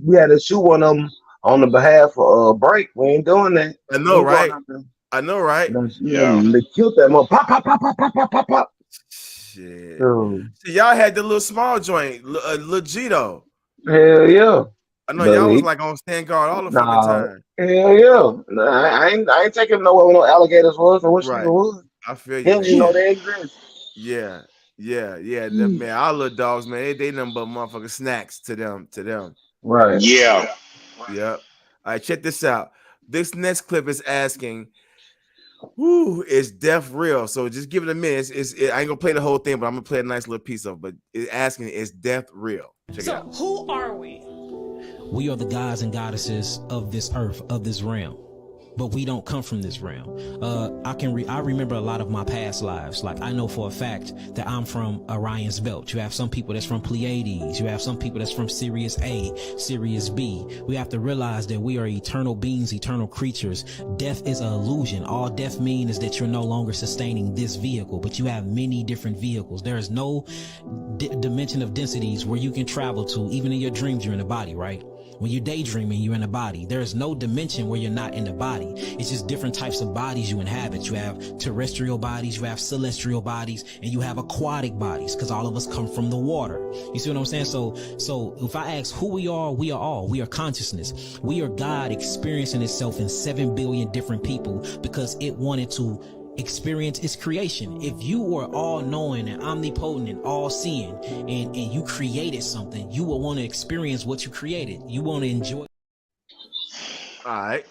We had to shoot one of them on the behalf of break. We ain't doing that. I We know, ain't going right? out there. I know, right? Yeah. They killed that mother. Pop, pop, pop, pop, pop, pop, pop, pop. Shit. Dude, See, y'all had the little small joint, Legito. hell yeah. I know But y'all was he- like on stand guard all the Nah, fucking time. hell yeah. Nah, I ain't taking him nowhere where no alligators was. I wish Right. they would. I feel He you, don't even know man. they exist. Yeah. Man, our little dogs, man, they nothing but motherfucking snacks to them. Right. Yeah. Yep. All right, check this out. This next clip is asking, "Whoo, is death real?" So just give it a minute. I ain't gonna play the whole thing, but I'm gonna play a nice little piece of it. But it's asking, "Is death real?" Check it out. Who are we? We are the gods and goddesses of this earth, of this realm. but we don't come from this realm. I remember a lot of my past lives. Like, I know for a fact that I'm from Orion's belt. You have some people that's from Pleiades. You have some people that's from Sirius A, Sirius B. We have to realize that we are eternal beings, eternal creatures. Death is an illusion. All death means is that you're no longer sustaining this vehicle, but you have many different vehicles. There is no dimension of densities where you can travel to. Even in your dreams, you're in the body, right? When you're daydreaming, you're in a body. There is no dimension where you're not in the body. It's just different types of bodies you inhabit. You have terrestrial bodies, you have celestial bodies, and you have aquatic bodies, because all of us come from the water. You see what I'm saying? So if I ask who we are all. We are consciousness. We are God experiencing itself in 7 billion different people because it wanted to experience its creation. If you were all knowing and omnipotent and all seeing, and you created something, you will want to experience what you created. You want to enjoy. All right.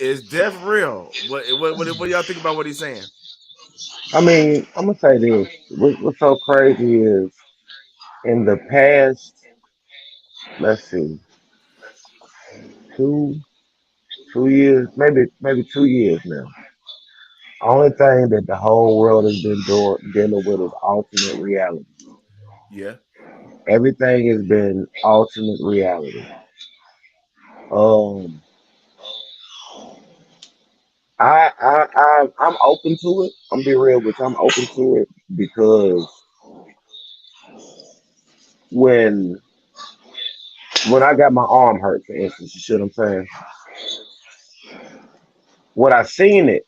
Is death real? What do y'all think about what he's saying? I mean, I'm gonna say this. What's so crazy is in the past, let's see, two 2 years, maybe 2 years now. Only thing that the whole world has been dealing with is alternate reality. Yeah. Everything has been alternate reality. Um, I'm open to it. I'm be real with you. I'm open to it because when when I got my arm hurt, for instance, you see what I'm saying? When I seen it,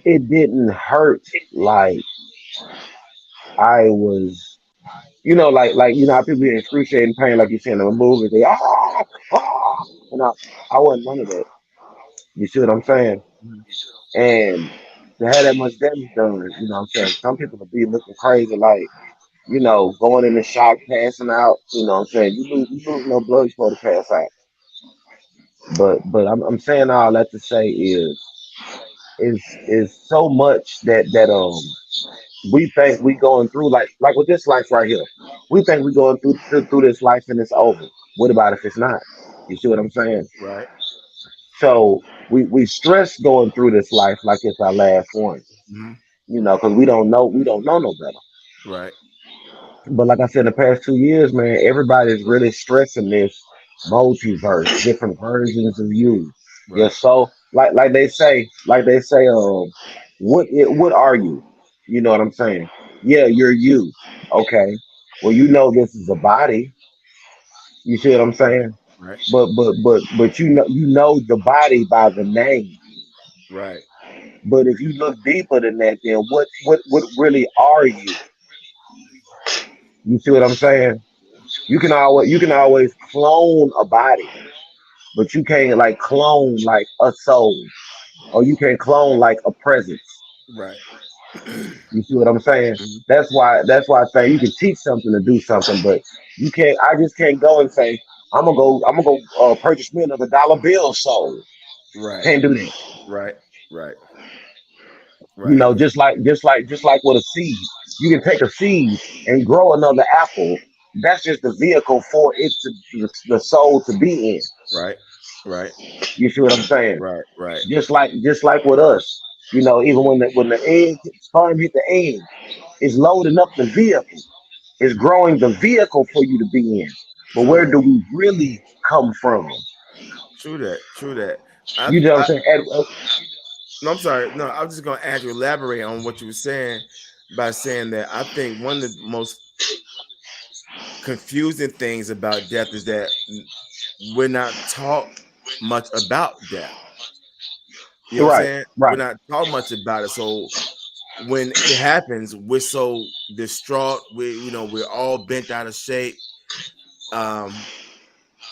it didn't hurt like I was, how people be in excruciating pain, like you see in the movies. They and I wasn't none of that. You see what I'm saying? And to have that much damage done, what I'm saying? Some people will be looking crazy, like, going in the shock, passing out. You know what I'm saying? You lose no blood, you're supposed to pass out. But I'm saying all that to say is so much that we think we going through, like with this life right here. We think we going through this life and it's over. What about if it's not? You see what I'm saying? Right. So we stress going through this life like it's our last one. Mm-hmm. Because we don't know no better. Right. But like I said, the past 2 years, man, everybody's really stressing this multiverse, different versions of you. Yeah, Right. so like they say, what are you? You know what I'm saying? Yeah, you're you. Okay. Well, this is a body. You see what I'm saying? Right. But you know the body by the name. Right. But if you look deeper than that, then what really are you? You see what I'm saying? You can always clone a body, but you can't like clone like a soul, or you can't clone like a presence. Right. You see what I'm saying? Mhm. That's why I say you can teach something to do something, but you can't. I just can't go and say I'm gonna go purchase me another dollar bill soul. Right. Can't do that. Right. Right. Right. Just like with a seed, you can take a seed and grow another apple. That's just the vehicle for the soul to be in. Right. Right. You see what I'm saying? Right. Right. Just like with us, even when the egg sperm hit the egg, it's loading up the vehicle. It's growing the vehicle for you to be in. But True where that. do we really come from? True that. True that. I You know what I'm I saying? no, I'm sorry. No, I was just gonna add you elaborate on what you were saying by saying that I think one of the most confusing things about death is that we're not taught much about death. You know what I'm Right, saying? We're right. not taught much about it. So when it happens, we're so distraught. We're all bent out of shape. Um,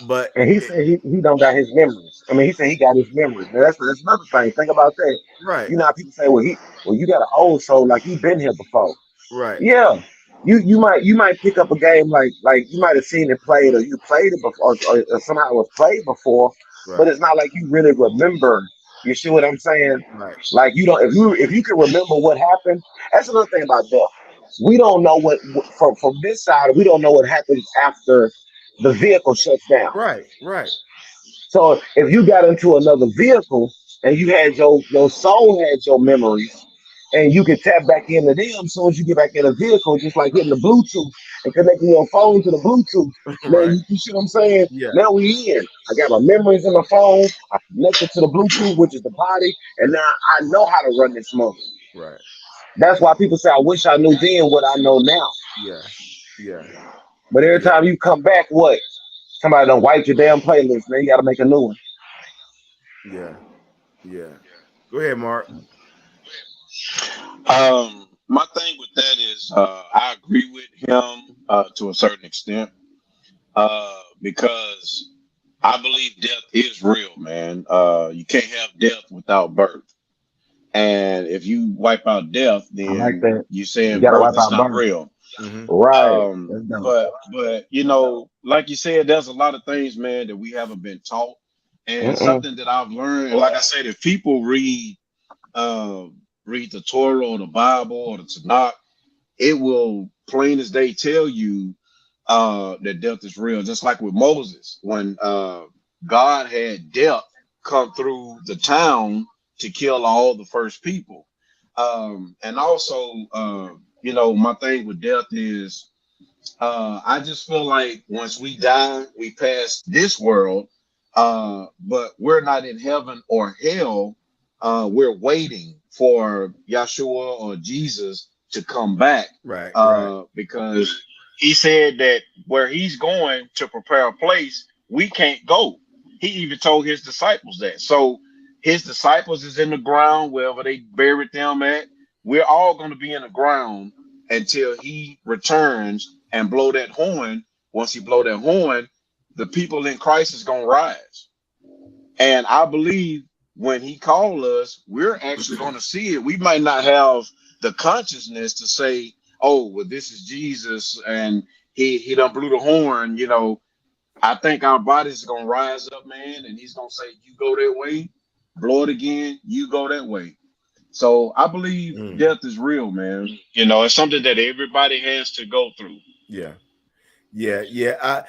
but And he said he don't got his memories. I mean, he said he got his memories. Now that's another thing. Think about that. right, You know how people say, well, you got an old soul, like you been here before. right, Yeah, you might pick up a game like you might have seen it played, or you played it before, or somehow it was played before, but right, it's not like you really remember. You see what I'm saying? right, Like you don't if you can remember what happened. That's another thing about death. We don't know from this side. We don't know what happens after the vehicle shuts down. right, right, So if you got into another vehicle and you had your soul had your memories, and you can tap back into them as soon as you get back in a vehicle, just like hitting the Bluetooth and connecting your phone to the Bluetooth. Now Right. you see what I'm saying? Yeah. Now we in. I got my memories in my phone. I connected to the Bluetooth, which is the body, and now I know how to run this mother. Right. That's why people say, I wish I knew then what I know now. Yeah. Yeah. But every Yeah. time you come back, what? Somebody done wiped your damn playlist. Now you got to make a new one. Yeah. Yeah. Go ahead, Mark. My thing with that is, I agree with him to a certain extent, because I believe death is real, man. You can't have death without birth, and if you wipe out death, I like then that. you're You saying got to birth wipe is out not burn. real. Right. That's dope. But you know, like you said, there's a lot of things, man, that we haven't been taught, and something that I've learned. Like I said, if people read the Torah or the Bible or the Tanakh, it will plain as day tell you that death is real. Just like with Moses, when God had death come through the town to kill all the first people. And also, you know, my thing with death is, I just feel like once we die, we pass this world, but we're not in heaven or hell. We're waiting for Yahshua or Jesus to come back, Right. Right. because he said that where he's going to prepare a place, we can't go. He even told his disciples that. So his disciples is in the ground wherever they buried them at. We're all going to be in the ground until he returns and blow that horn. Once he blow that horn, the people in Christ is going to rise. And I believe when he called us, we're actually going to see it. We might not have the consciousness to say, oh, well, this is Jesus and he done blew the horn. You know, I think our bodies are going to rise up, man, and he's going to say, you go that way, blow it again, you go that way. So I believe death is real, man. You know, it's something that everybody has to go through. Yeah. Yeah. Yeah.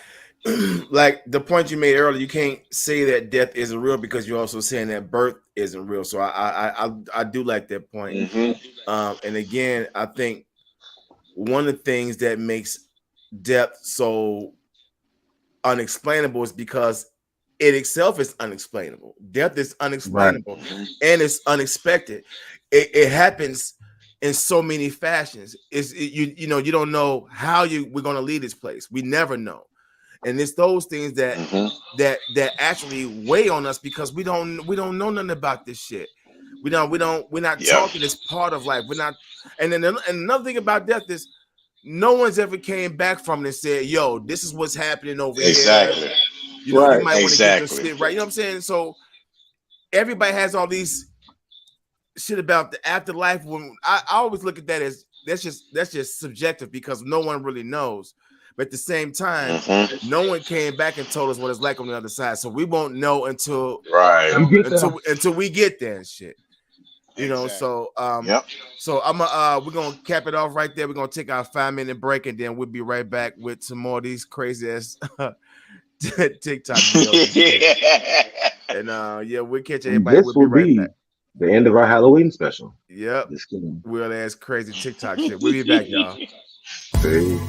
Like the point you made earlier, you can't say that death isn't real because you're also saying that birth isn't real. So I do like that point. And again, I think one of the things that makes death so unexplainable is because it itself is unexplainable. Death is unexplainable, and it's unexpected. It happens in so many fashions. You know, you don't know how we're going to leave this place. We never know. And it's those things that that actually weigh on us because we don't know nothing about this shit. We're not talking as part of life. We're not. And then another thing about death is no one's ever came back from it and said, yo, this is what's happening over here. You know, you might want to get this shit right. You know what I'm saying? So everybody has all these shit about the afterlife. When I always look at that as that's just subjective because no one really knows. But at the same time, no one came back and told us what it's like on the other side. So we won't know until we get there and shit. You know, so so we're gonna cap it off right there. We're gonna take our 5-minute break and then we'll be right back with some more of these crazy ass TikTok videos. And we'll catch everybody. This We'll will be right be back. the end of our Halloween special. Yep. Just kidding. Weird ass crazy TikTok shit. We'll be back, y'all. Peace.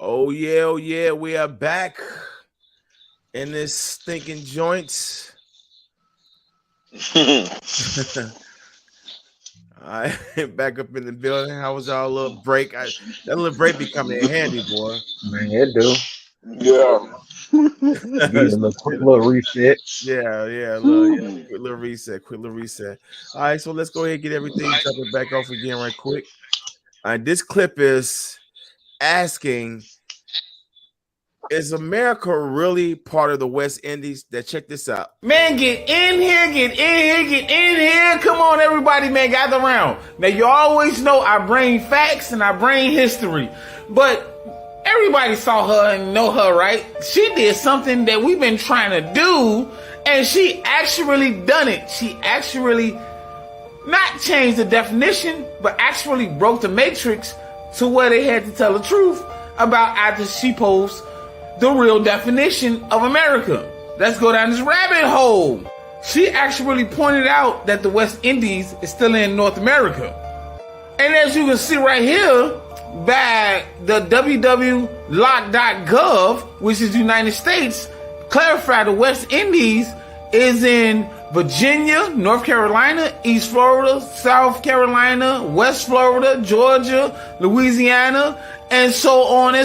Oh yeah, we are back in this stinking joint. I back up in the building. How was our little break? That little break be coming in handy, boy. Man, it do. Yeah. Give you a little quick little reset. Yeah, quick little reset. All right, so let's go ahead and get everything jumping back off again right quick. All right, this clip is asking, is America really part of the West Indies? That check this out. Man, get in here. Come on, everybody, man, gather around. Now, you always know I bring facts and I bring history. But everybody saw her and know her, right? She did something that we've been trying to do, and she actually done it. She actually not changed the definition, but actually broke the matrix to where they had to tell the truth about after she posed the real definition of America. Let's go down this rabbit hole. She actually pointed out that the West Indies is still in North America. And as you can see right here, by the www.lock.gov, which is the United States, clarify the West Indies is in Virginia, North Carolina, East Florida, South Carolina, West Florida, Georgia, Louisiana, and so on,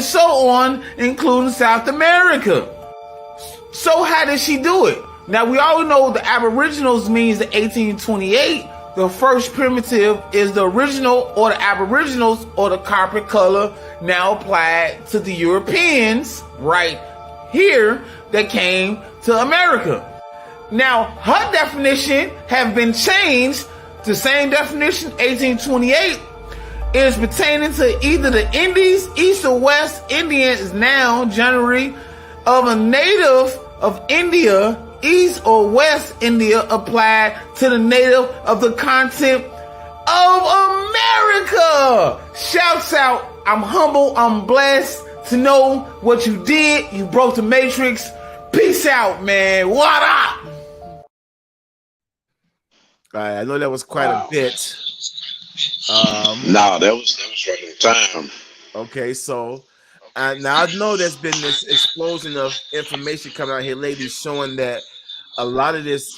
including South America. So how did she do it? Now, we all know the Aboriginals means the 1828. The first primitive is the original or the Aboriginals or the carpet color now applied to the Europeans right here that came to America. Now, her definition have been changed. The same definition, 1828, is pertaining to either the Indies, East or West Indian is now generally of a native of India, East or West India applied to the native of the continent of America. Shouts out, I'm humble, I'm blessed to know what you did. You broke the matrix. Peace out, man. What up? All right, I know that was quite a bit. Nah, that was right on time. Okay, so now I know there's been this explosion of information coming out here lately showing that a lot of these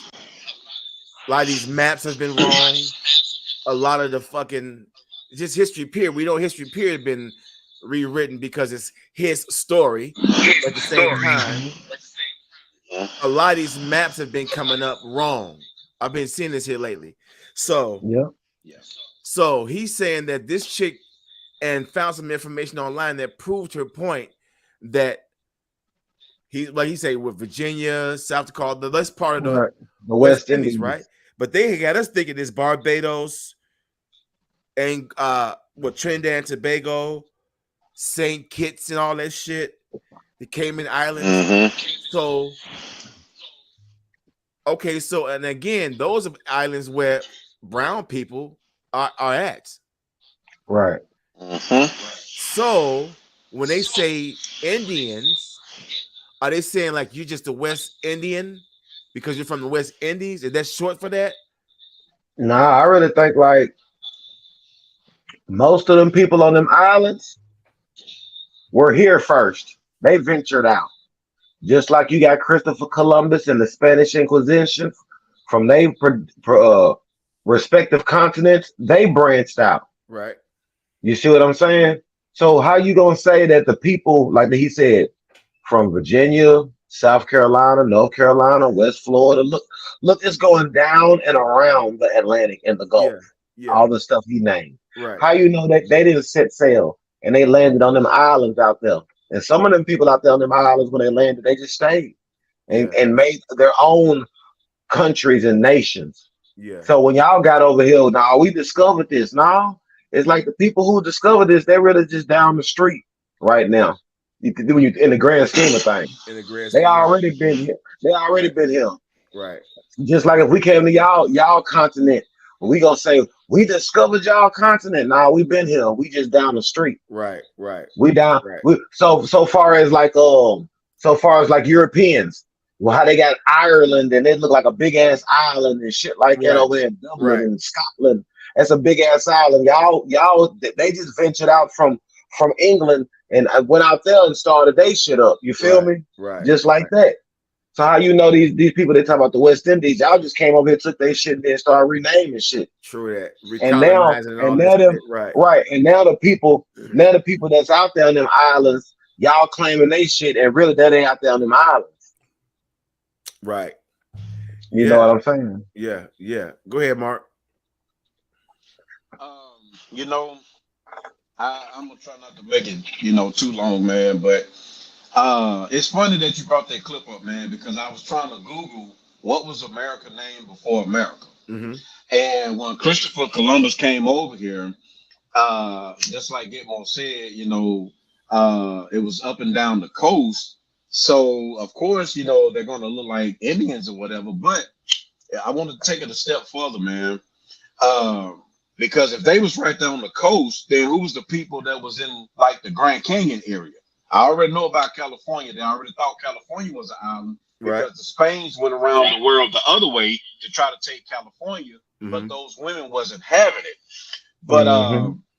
maps has been wrong. A lot of the fucking just history period. We know history period been rewritten because it's his story. At the same time, a lot of these maps have been coming up wrong. I've been seeing this here lately. So yeah. So he's saying that this chick and found some information online that proved her point that he, like he said, with Virginia, South Dakota, that's part of the West Indies, right? But they got us thinking it's Barbados and with Trinidad and Tobago, St. Kitts and all that shit, the Cayman Islands. So okay, so and again, those are islands where brown people are at. Right. So when they say Indians, are they saying like you're just a West Indian because you're from the West Indies? Is that short for that? Nah, I really think like most of them people on them islands were here first. They ventured out. Just like you got Christopher Columbus and the Spanish Inquisition from their respective continents, they branched out. Right. You see what I'm saying? So how you gonna say that the people, like he said, from Virginia, South Carolina, North Carolina, West Florida, look, it's going down and around the Atlantic and the Gulf. Yeah. All the stuff he named. Right. How you know that they didn't set sail and they landed on them islands out there? And some of them people out there on them islands, when they landed, they just stayed and made their own countries and nations. Yeah. So when y'all got over here, now we discovered this. Now it's like the people who discovered this, they're really just down the street right now. You can do in the grand scheme of things. They already been here. They already been here. Right. Just like if we came to y'all continent, we gonna say we discovered y'all continent. Now we been here. We just down the street. Right. We down. Right. So far as like Europeans, well, how they got Ireland and it look like a big ass island and shit like that over there in Dublin and Scotland. That's a big ass island. Y'all, they just ventured out from from England and I went out there and started they shit up. You feel me? Right. Just like that. So how you know these people they talk about the West Indies, y'all just came over here, took their shit, and then started renaming shit. True that. And now, Recolonizing and all and this now them shit. Right. right, and now the people that's out there on them islands, y'all claiming they shit, and really that ain't out there on them islands. Right. You know what I'm saying? Yeah, yeah. Go ahead, Mark. You know, I'm gonna try not to make it, too long, man. But it's funny that you brought that clip up, man, because I was trying to Google what was America named before America. Mm-hmm. And when Christopher Columbus came over here, just like Gitmo said, it was up and down the coast. So of course, they're gonna look like Indians or whatever. But I want to take it a step further, man. Because if they was right there on the coast, then who was the people that was in like the Grand Canyon area? I already know about California. They already thought California was an island because the Spains went around the world the other way to try to take California, but those women wasn't having it. But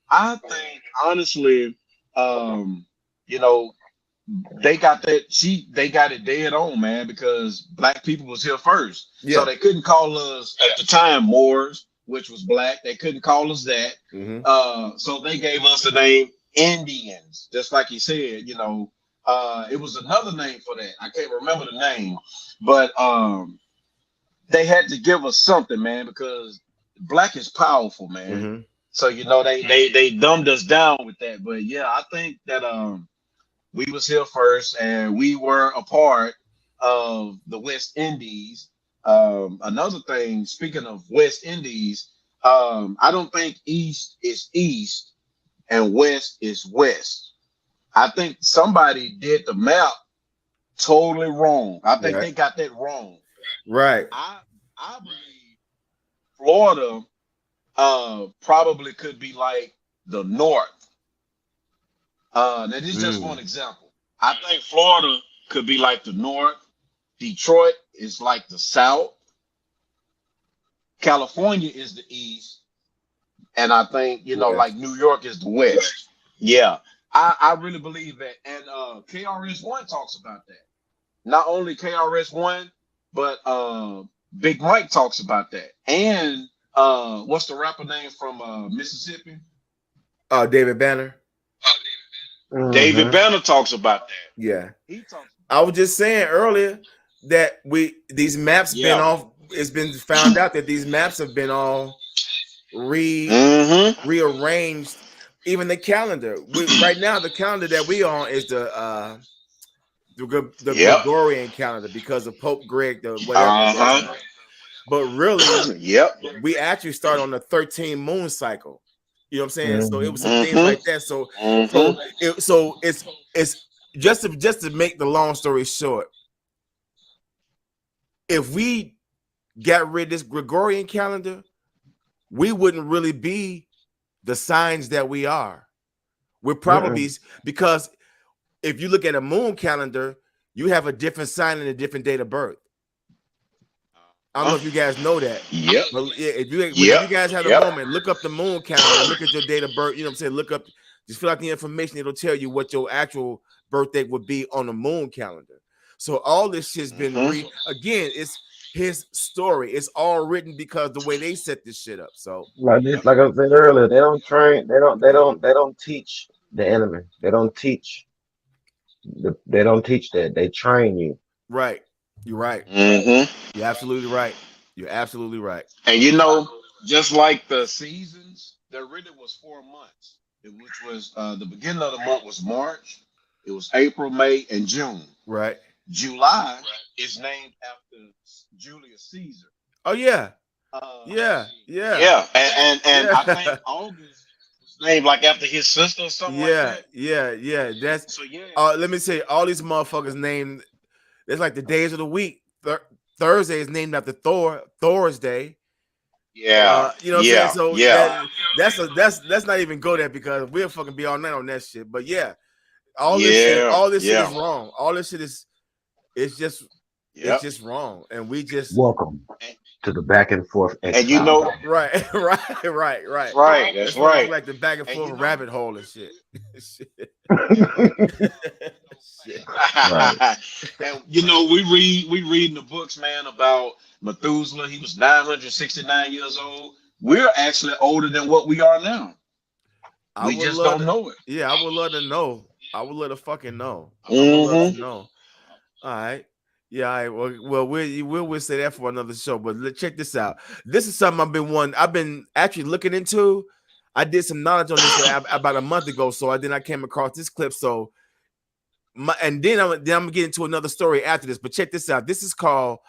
I think honestly, they got it dead on, man, because black people was here first. So they couldn't call us at the time Moors, which was black. They couldn't call us that. So they gave us the name Indians, just like he said, it was another name for that. I can't remember the name, but they had to give us something, man, because black is powerful, man. So they dumbed us down with that. But yeah, I think that we was here first, and we were a part of the West Indies. Another thing, speaking of West Indies, I don't think East is East and West is West. I think somebody did the map totally wrong. I think they got that wrong. Right. I believe Florida probably could be like the North. Now this is just one example. I think Florida could be like the North. Detroit is like the South. California is the East. And I think, like New York is the West. Yeah. I really believe that. And KRS-One talks about that. Not only KRS-One, but Big Mike talks about that. And what's the rapper name from Mississippi? David Banner. David Banner talks about that. Yeah. I was just saying earlier that these maps been off. It's been found out that these maps have been all rearranged. Even the calendar. Right now, the calendar that we on is the Gregorian calendar because of Pope Greg, the whatever. But really, we actually start on the 13 moon cycle. You know what I'm saying? So it was some things like that. So it's just to make the long story short. If we got rid of this Gregorian calendar, we wouldn't really be the signs that we are. We're probably because if you look at a moon calendar, you have a different sign and a different date of birth. I don't know if you guys know that. But yeah, if you guys have a moment, look up the moon calendar, look at your date of birth. You know what I'm saying? Look up, just fill out the information. It'll tell you what your actual birthday would be on the moon calendar. So all this shit's been again, it's his story. It's all written because the way they set this shit up. So like I said earlier, they don't train, they don't teach the enemy. They don't teach that. They train you. Right. You're right. You're absolutely right. You're absolutely right. And just like the seasons, there really was 4 months, which was the beginning of the month was March. It was April, May, and June. Right. July is named after Julius Caesar. Oh yeah. Yeah. And I think August was named like after his sister or something like that. Yeah. That's so let me say all these motherfuckers named. It's like the days of the week. Thursday is named after Thor's day. Yeah. You know what I'm saying? So let's not even go there because we'll fucking be all night on that shit. But yeah, all this shit is wrong. All this shit is it's just wrong. And we just welcome. to the back and forth And X you know, Right. right, that's That's why it's right. like the back and And forth you know, rabbit hole and shit. Shit. Shit. Right. and you know, we reading the books, man, about Methuselah. He was 969 years old. We're actually older than what we are now. I We would just love don't to. know it. Yeah, I would love to know. I would love to fucking know. I would love to Mm-hmm. know. All right. Yeah, all right. Well, we'll say that for another show. But check this out. This is something I've been actually looking into. I did some knowledge on this about a month ago. So I came across this clip. So then I'm gonna get into another story after this. But check this out. This is called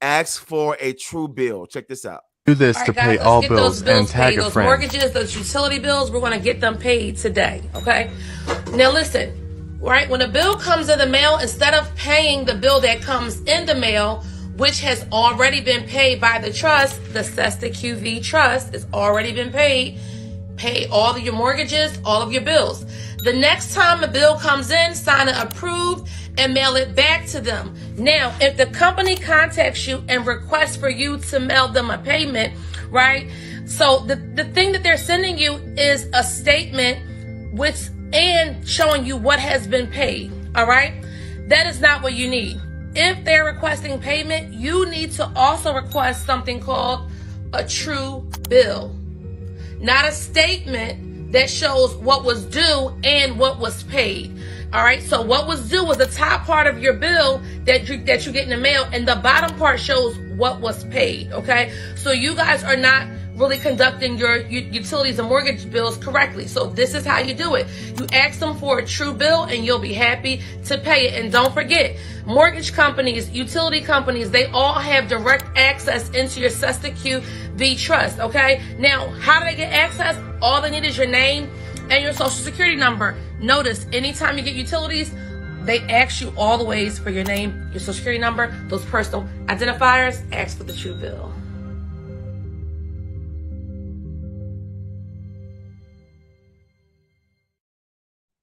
"Ask for a True Bill." Check this out. Do this to pay all bills and tag a those friend. mortgages, those utility bills, we're going to get them paid today, okay? Now listen, right? When a bill comes in the mail, instead of paying the bill that comes in the mail, which has already been paid by the trust, the Cesta QV trust has already been paid, pay all of your mortgages, all of your bills. The next time a bill comes in, sign it approved and mail it back to them. Now, if the company contacts you and requests for you to mail them a payment, right? So the thing that they're sending you is a statement and showing you what has been paid, all right? That is not what you need. If they're requesting payment, you need to also request something called a true bill. Not a statement that shows what was due and what was paid. All right, so what was due was the top part of your bill that you get in the mail, and the bottom part shows what was paid. Okay, so you guys are not really conducting your utilities and mortgage bills correctly. So this is how you do it. You ask them for a true bill and you'll be happy to pay it. And don't forget, mortgage companies, utility companies, they all have direct access into your Cesta QV trust. Okay, now how do they get access? All they need is your name and your social security number. Notice, anytime you get utilities, they ask you all the ways for your name, your social security number, those personal identifiers. Ask for the true bill.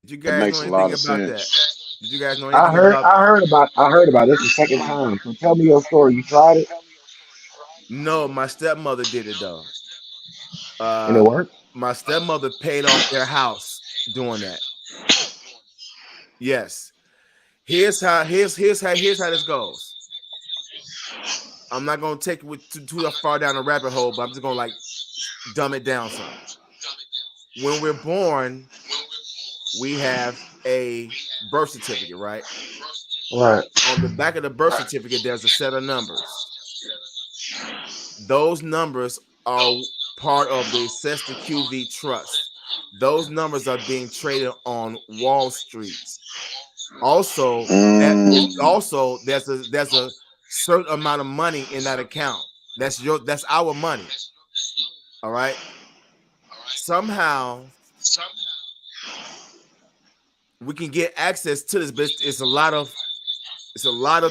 Did you That guys know makes a anything lot of about that? sense. Did you guys know I anything heard about? I heard about this the second time. So tell me your story. You tried it No, my stepmother did it though. and it worked? My stepmother paid off their house doing that. Yes. Here's how this goes. I'm not gonna take it too far down the rabbit hole, but I'm just gonna like dumb it down some. When we're born, we have a birth certificate, right? Right. On the back of the birth certificate, there's a set of numbers. Those numbers are part of the Cesta QV trust. Those numbers are being traded on Wall Street. Also, there's a certain amount of money in that account. That's our money. All right. Somehow we can get access to this, but it's a lot of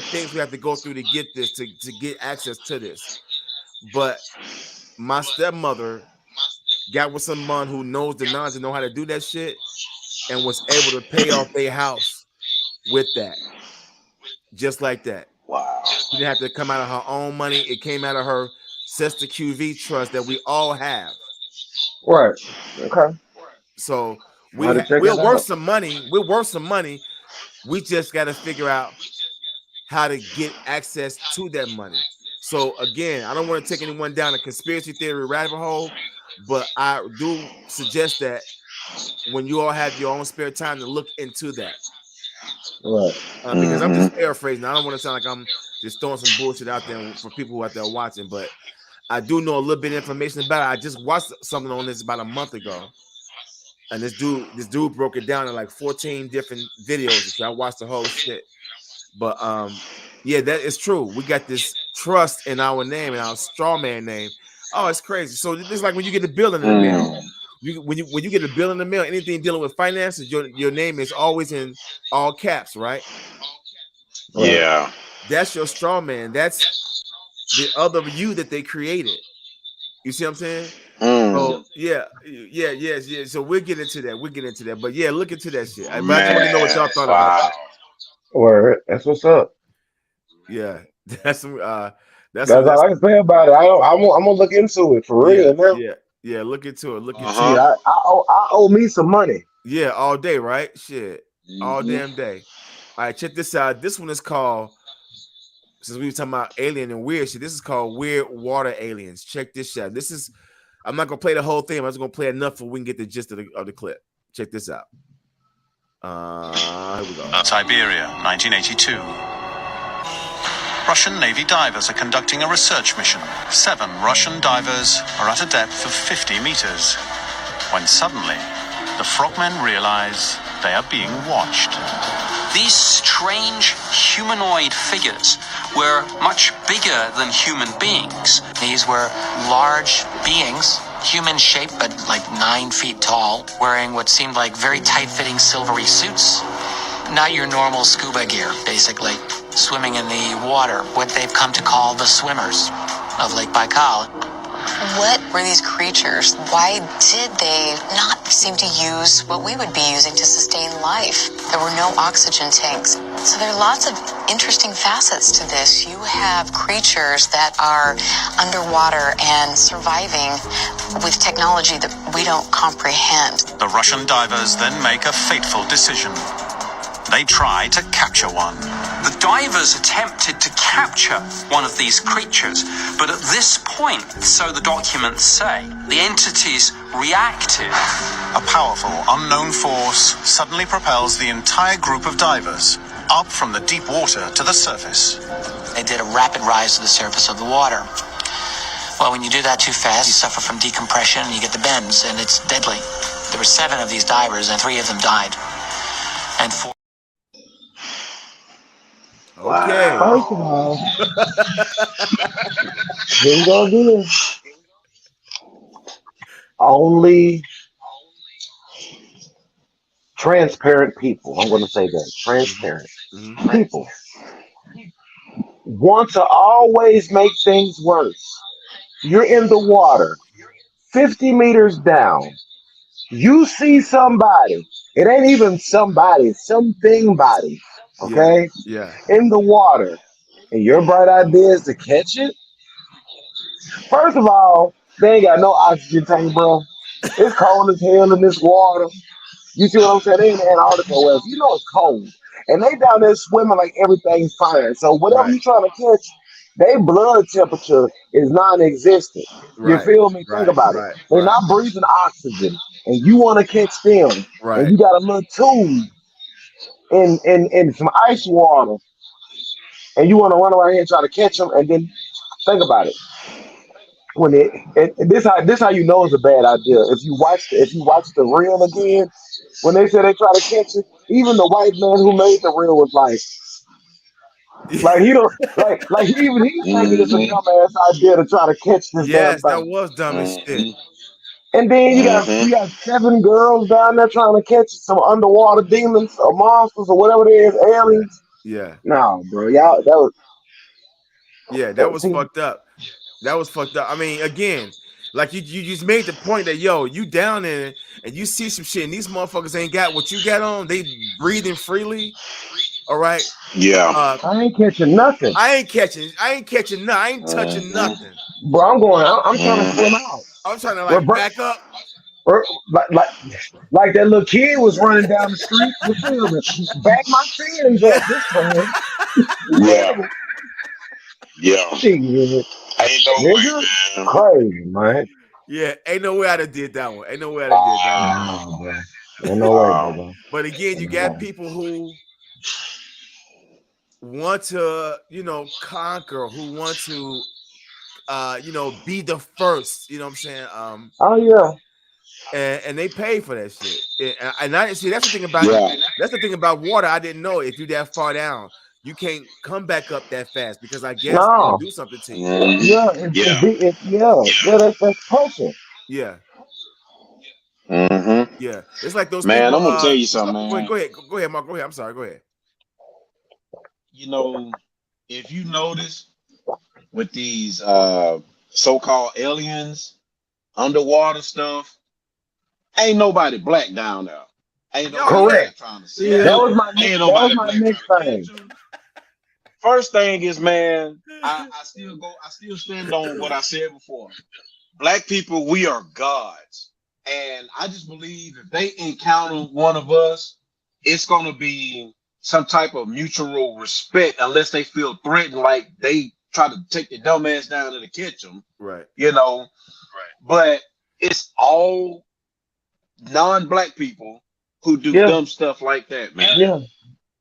things we have to go through to get this, to get access to this. But my stepmother got with someone who knows the knowledge and know how to do that shit, and was able to pay off their house with that, just like that. Wow. She didn't have to come out of her own money. It came out of her Cesta QV trust that we all have. Right. Okay. So We're worth some money. We're worth some money. We just got to figure out how to get access to that money. So again, I don't want to take anyone down a conspiracy theory rabbit hole, but I do suggest that when you all have your own spare time to look into that. Right. Because I'm just paraphrasing. I don't want to sound like I'm just throwing some bullshit out there for people who out there watching, but I do know a little bit of information about it. I just watched something on this about a month ago, and this dude broke it down in like 14 different videos. So I watched the whole shit. But yeah, that is true. We got this trust in our name and our straw man name. Oh, it's crazy. So it's like when you get a bill in the mail. When you get a bill in the mail, anything dealing with finances, your name is always in all caps, right? Yeah. That's your straw man. That's the other you that they created. You see what I'm saying? So yes. So we'll get into that. But yeah, look into that shit. But I just want to know what y'all thought about that. Or that's what's up. Yeah, that's some That's That's that's all I can say about it. I'm gonna look into it for yeah, real now. yeah, yeah. Look into it. Look Uh into Shit, huh. it. I owe me some money. Yeah, all day, right? Shit, all Mm-hmm. damn day. All right, check this out. This one is called. Since we were talking about alien and weird shit, this is called Weird Water Aliens. Check this out. This is. I'm not gonna play the whole thing. I'm just gonna play enough so we can get the gist of the clip. Check this out. Here we go. Siberia, 1982. Russian Navy divers are conducting a research mission. 7 Russian divers are at a depth of 50 meters when suddenly the frogmen realize they are being watched. These strange humanoid figures were much bigger than human beings. These were large beings, human shaped but like 9 feet tall, wearing what seemed like very tight-fitting silvery suits. Not your normal scuba gear, basically. Swimming in the water, what they've come to call the swimmers of Lake Baikal. What were these creatures? Why did they not seem to use what we would be using to sustain life? There were no oxygen tanks. So there are lots of interesting facets to this. You have creatures that are underwater and surviving with technology that we don't comprehend. The Russian divers then make a fateful decision. They try to capture one. The divers attempted to capture one of these creatures, but at this point, so the documents say, the entities reacted. A powerful, unknown force suddenly propels the entire group of divers up from the deep water to the surface. They did a rapid rise to the surface of the water. Well, when you do that too fast, you suffer from decompression and you get the bends, and it's deadly. There were 7 of these divers, and 3 of them died. And 4. Okay. First of all, here we go again. Only transparent people. I'm going to say that. Transparent people want to always make things worse. You're in the water, 50 meters down. You see somebody. It ain't even somebody, something body. Okay? Yeah. In the water. And your bright idea is to catch it? First of all, they ain't got no oxygen tank, bro. It's cold as hell in this water. You see what I'm saying? They in Antarctica, well, you know it's cold. And they down there swimming like everything's fine. So whatever you trying to catch, their blood temperature is non-existent. You feel me? Think about it. They're not breathing oxygen. And you want to catch them. And you got a little tube in some ice water. And you want to run around here and try to catch them. And then think about it. When this how you know it's a bad idea. If you watch the reel again, when they say they try to catch it, even the white man who made the reel was like he don't like even he's thinking it's a dumbass idea to try to catch this damn Yes, that thing. was dumb as shit. And then you got 7 girls down there trying to catch some underwater demons or monsters or whatever it is, aliens. Yeah. No, bro, y'all that was fucked up. That was fucked up. I mean, again, like you just made the point that you down there and you see some shit, and these motherfuckers ain't got what you got on. They breathing freely. All right. Yeah. I ain't catching nothing. I ain't catching nothing. I ain't touching nothing. Bro, I'm trying to swim out. I'm trying to back up. Like that little kid was running down the street. You feel me? Back my fins up this time. Yeah. Yeah. Shit. Ain't no way, man. Crazy, man. Yeah, ain't no way I'd have did that one. Ain't no way I'd have did that one. No, bro. Ain't no way, bro. But again, you got people who want to, conquer, who want to, be the first. You know what I'm saying? Oh yeah. And they pay for that shit. And I see that's the thing about that's the thing about water. I didn't know if you're that far down, you can't come back up that fast because I guess they'll do something to you. That's pushing. Yeah. Mm-hmm. Yeah. It's like those man, people. I'm gonna tell you something, man. Go ahead, Mark. Go ahead. I'm sorry. Go ahead. If you notice with these so-called aliens, underwater stuff, ain't nobody black down there. Ain't nobody correct. Trying to see that was my next thing. First thing is, man, I still stand on what I said before. Black people, we are gods. And I just believe if they encounter one of us, it's gonna be some type of mutual respect unless they feel threatened, like they try to take the dumbass down to catch them. Right. You know. Right. But it's all non-black people who do dumb stuff like that, man. Yeah.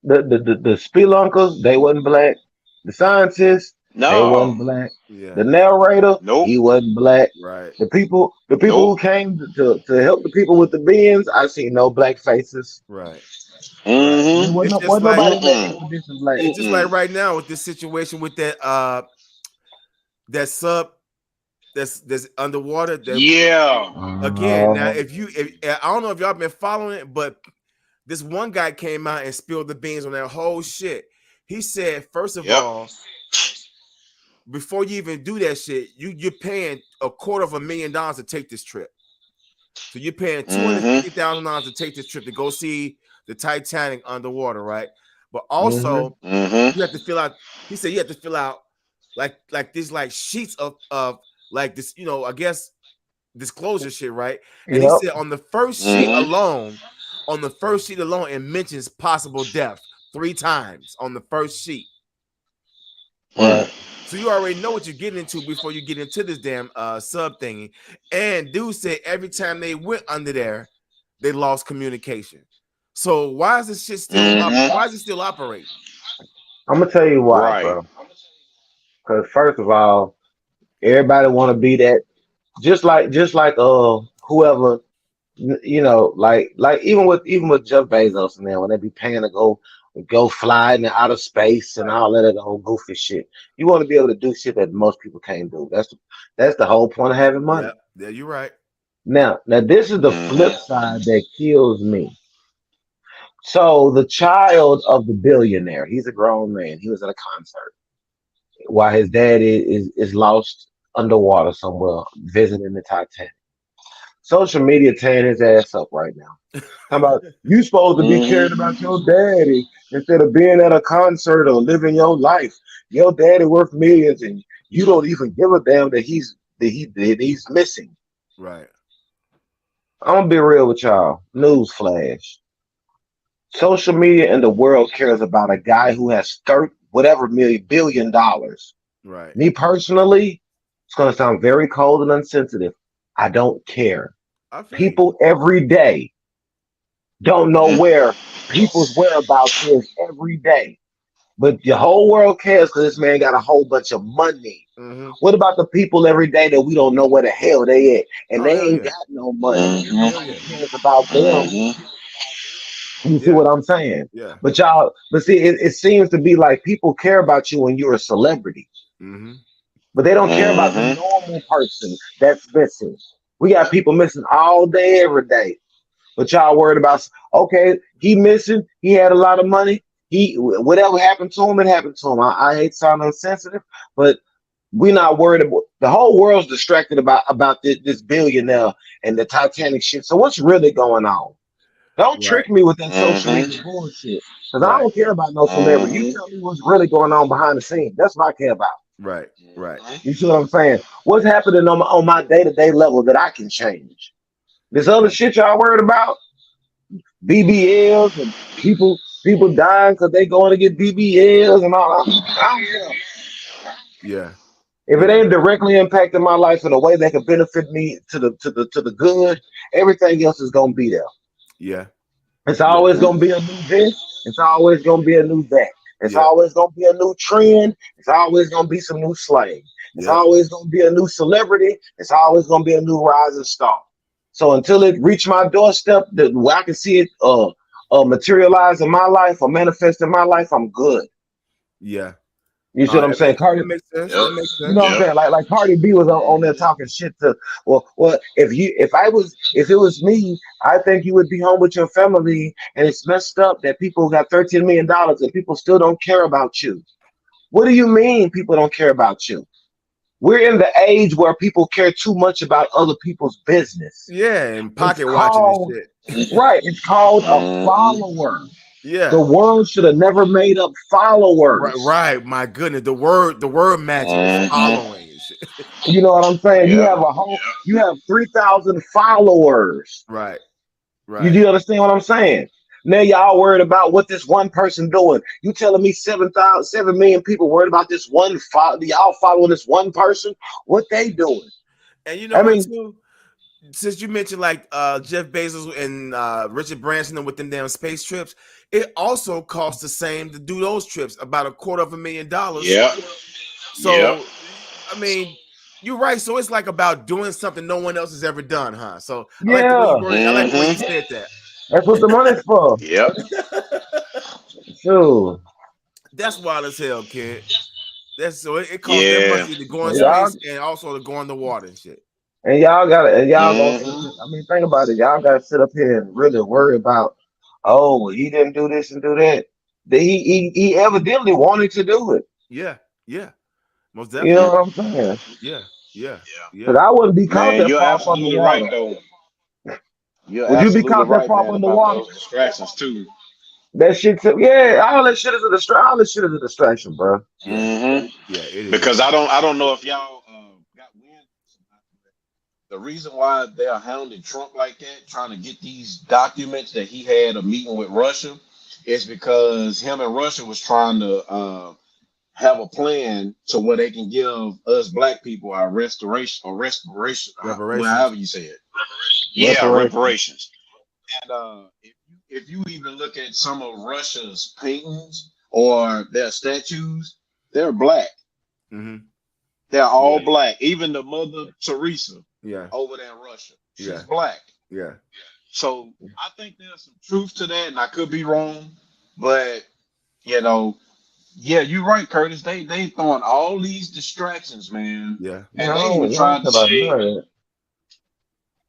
The spelunkers, they wasn't black. The scientists, they wasn't black. Yeah. The narrator, he wasn't black. Right. The people who came to help the people with the bins, I see no black faces. Right. Wasn't It's just nobody like in that expedition black. it's just like right now with this situation with that that sub that's underwater. Again, now if I don't know if y'all been following it, but this one guy came out and spilled the beans on that whole shit. He said, first of all, before you even do that shit, you're paying $250,000 to take this trip. So you're paying $250,000 to take this trip to go see the Titanic underwater, right? But also you have to fill out. He said you have to fill out like these like sheets of like this, you know, I guess disclosure shit, right? And he said on the first sheet alone. On the first sheet alone, it mentions possible death 3 times on the first sheet. Right. So you already know what you're getting into before you get into this damn sub thingy. And dude said every time they went under there, they lost communication. So why is this shit still why is it still operating? I'm gonna tell you why, bro. Because first of all, everybody want to be that, just like whoever. You know, like even with Jeff Bezos and them, when they be paying to go fly in outer space and all that other old goofy shit, you want to be able to do shit that most people can't do. That's the whole point of having money. Yeah, you're right. Now this is the flip side that kills me. So the child of the billionaire, he's a grown man. He was at a concert while his dad is lost underwater somewhere visiting the Titanic. Social media tearing his ass up right now. How about you supposed to be caring about your daddy instead of being at a concert or living your life? Your daddy worth millions and you don't even give a damn that he's missing. Right. I'm gonna be real with y'all. News flash. Social media and the world cares about a guy who has $30 billion. Right. Me personally, it's gonna sound very cold and unsensitive. I don't care. People every day don't know where people's whereabouts is every day. But the whole world cares because this man got a whole bunch of money. What about the people every day that we don't know where the hell they at? And they ain't got no money. Nobody cares about them. You see what I'm saying? Yeah. But see, it seems to be like people care about you when you're a celebrity. But they don't care about the normal person that's missing. We got people missing all day, every day. But y'all worried about, okay, he missing, he had a lot of money. Whatever happened to him, it happened to him. I hate sounding insensitive, but we're not worried about, the whole world's distracted about this billionaire and the Titanic shit. So what's really going on? Don't trick me with that social media bullshit. Because I don't care about no celebrity. You tell me what's really going on behind the scenes. That's what I care about. Right. You see what I'm saying? What's happening on my day-to-day level that I can change? This other shit y'all worried about? BBLs and people dying because they going to get BBLs and all that. I don't care. Yeah. If it ain't directly impacting my life in a way that can benefit me to the good, everything else is gonna be there. Yeah. It's always gonna be a new this. It's always gonna be a new that. It's always gonna be a new trend. It's always gonna be some new slang. It's always gonna be a new celebrity. It's always gonna be a new rising star. So until it reach my doorstep, where I can see it materialize in my life or manifest in my life, I'm good. Yeah. You see what I'm saying? Cardi, that makes sense. That makes sense. you know what I'm saying? Like Cardi B was on there talking shit to, well, if it was me, I think you would be home with your family, and it's messed up that people got $13 million and people still don't care about you. What do you mean people don't care about you? We're in the age where people care too much about other people's business. Yeah, and pocket watching and shit. Right. It's called a follower. Yeah. The world should have never made up Right, followers. right. My goodness, the word magic is Mhm. following and shit. You know what I'm saying? You Yeah. have you have 3,000 followers. Right, You right. do understand what I'm saying? Now y'all worried about what this one person doing. You telling me 7 million people worried about this one y'all following this one person? What they doing? And you know I what mean, too? Since you mentioned like Jeff Bezos and Richard Branson with them damn space trips, it also costs the same to do those trips, about $250,000. Yep. Yep. So, I mean, you're right. So it's like about doing something no one else has ever done, huh? So I like the way you yeah, worded. I like the way you Mm-hmm. said that. that's what the money's for. Yep. Sure. That's wild as hell, kid. That's so it costs that Yeah. much to go in Y'all space and also to go in the water and shit. and y'all gotta and y'all gonna sit up Mm-hmm. here. I mean, think about it. Y'all gotta sit up here and really worry about, oh, well, he didn't do this and do that. He evidently wanted to do it. Yeah, yeah, most You know definitely. what I'm saying? Yeah, yeah, Because yeah. I wouldn't be caught Man, that you're far up absolutely right underwater. though. You're Would you be absolutely caught that right, far up man, about underwater? those distractions too. That shit, yeah, all that shit is a distraction. All that shit is a distraction, bro. Yeah, Mm-hmm. yeah, it is. Because I don't know if y'all got wind. The reason why they're hounding Trump like that, trying to get these documents that he had a meeting with Russia, is because him and Russia was trying to have a plan to where they can give us black people our restoration, well, Reparations. however you say it. Yeah, Reparation. reparations. And if you even look at some of Russia's paintings or their statues, they're black. Mm-hmm. They're all Yeah, black. Even the Mother Teresa yeah, over there in Russia, she's yeah, black. yeah, So I think there's some truth to that, and I could be wrong, but you know, yeah, you're right, Curtis. They throwing all these distractions, man, yeah. and they even Y'all tried to feel like say, none.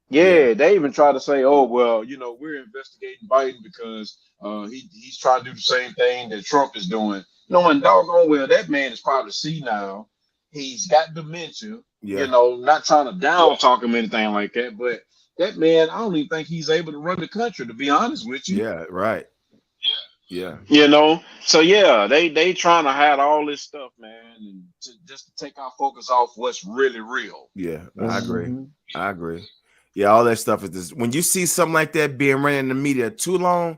Yeah. yeah, they even tried to say, oh well, we're investigating Biden because he's trying to do the same thing that Trump is doing. Knowing doggone well that man is probably senile. He's got dementia. Yeah. Not trying to down talk him or anything like that, but that man, I don't even think he's able to run the country. To be honest with you, Yeah. Right. Yeah. So yeah, they trying to hide all this stuff, man, and just to take our focus off what's really real. Yeah. I agree. Mhm. I agree. Yeah, all that stuff is this. When you see something like that being ran in the media too long,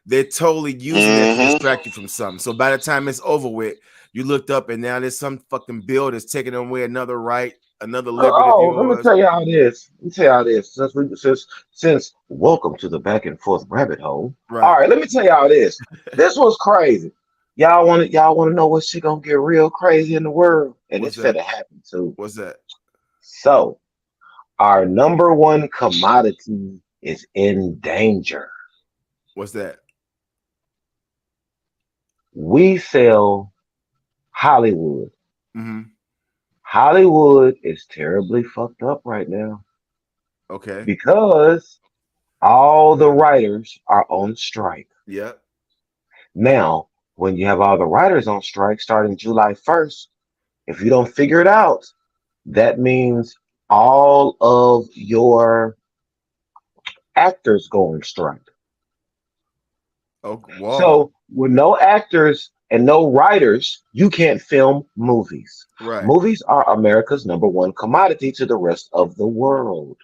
they're totally using that to Mm-hmm. distract you from something. So by the time it's over with, you looked up and now there's some fucking bill that's taking away another right, another liberty of Oh, let me yours. tell you how it is. Let me tell you how it is. Since welcome to the back and forth rabbit hole. Right. All right, let me tell you how it is. This was crazy. Y'all want to know what shit gonna get real crazy in the world, and What's it's finna that? happen too. What's that? So our number one commodity is in danger. What's that? We sell Hollywood. Mm-hmm. Hollywood is terribly fucked up right now Okay. because all the writers are on strike. Yep. Now, when you have all the writers on strike starting July 1st, if you don't figure it out, that means all of your actors go on strike. Oh, whoa. So, with no actors and no writers, you can't film movies. Right. Movies are America's number one commodity to the rest of the world.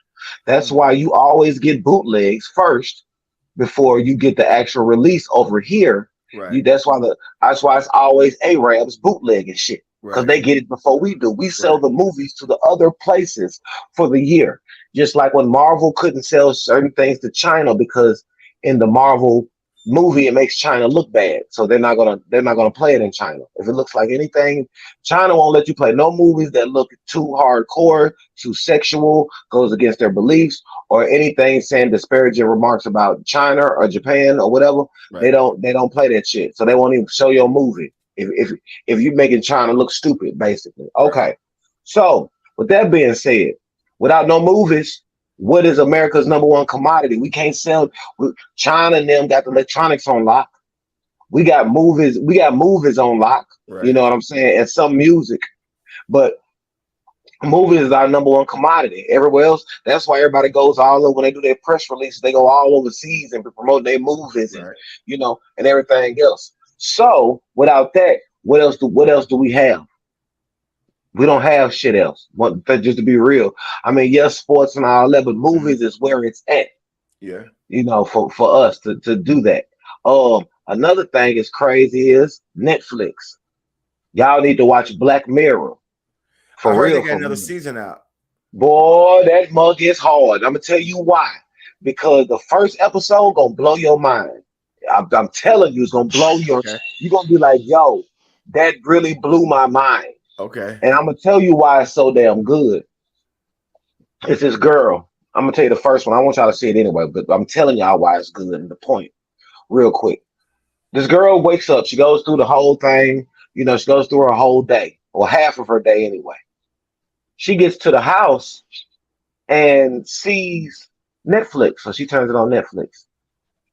That's Hmm. why you always get bootlegs first before you get the actual release over here. Right. That's why it's always Arabs bootlegging shit. Because Right. they get it before we do. We sell Right. the movies to the other places for the year. Just like when Marvel couldn't sell certain things to China because in the Marvel movie it makes China look bad. So they're not gonna play it in China. If it looks like anything, China won't let you play no movies that look too hardcore, too sexual, goes against their beliefs, or anything saying disparaging remarks about China or Japan or whatever. Right. They don't play that shit. So they won't even show your movie if you're making China look stupid, basically. Okay. Right. So with that being said, without no movies, what is America's number one commodity? We can't sell. China and them got the electronics on lock. We got movies. We got movies on lock. You Right. know what I'm saying? And some music. But Movies is our number one commodity. Everywhere else, that's why everybody goes all over when they do their press releases. They go all overseas and promote their movies and Right. and everything else. So without that, what else do we have? We don't have shit else. Just to be real. I mean, yes, sports and all that, but movies is where it's at. Yeah. For us to do that. Another thing is crazy is Netflix. Y'all need to watch Black Mirror. I For heard they real, got for another real. season out. Boy, that mug is hard. I'm gonna tell you why. Because the first episode gonna blow your mind. I'm telling you, it's gonna blow Okay. you're gonna be like, yo, that really blew my mind. Okay. And I'm gonna tell you why it's so damn good. It's this girl. I'm gonna tell you the first one. I want y'all to see it anyway, but I'm telling y'all why it's good and the point, real quick. This girl wakes up, she goes through the whole thing, she goes through her whole day, or half of her day anyway. She gets to the house and sees Netflix. So she turns it on Netflix.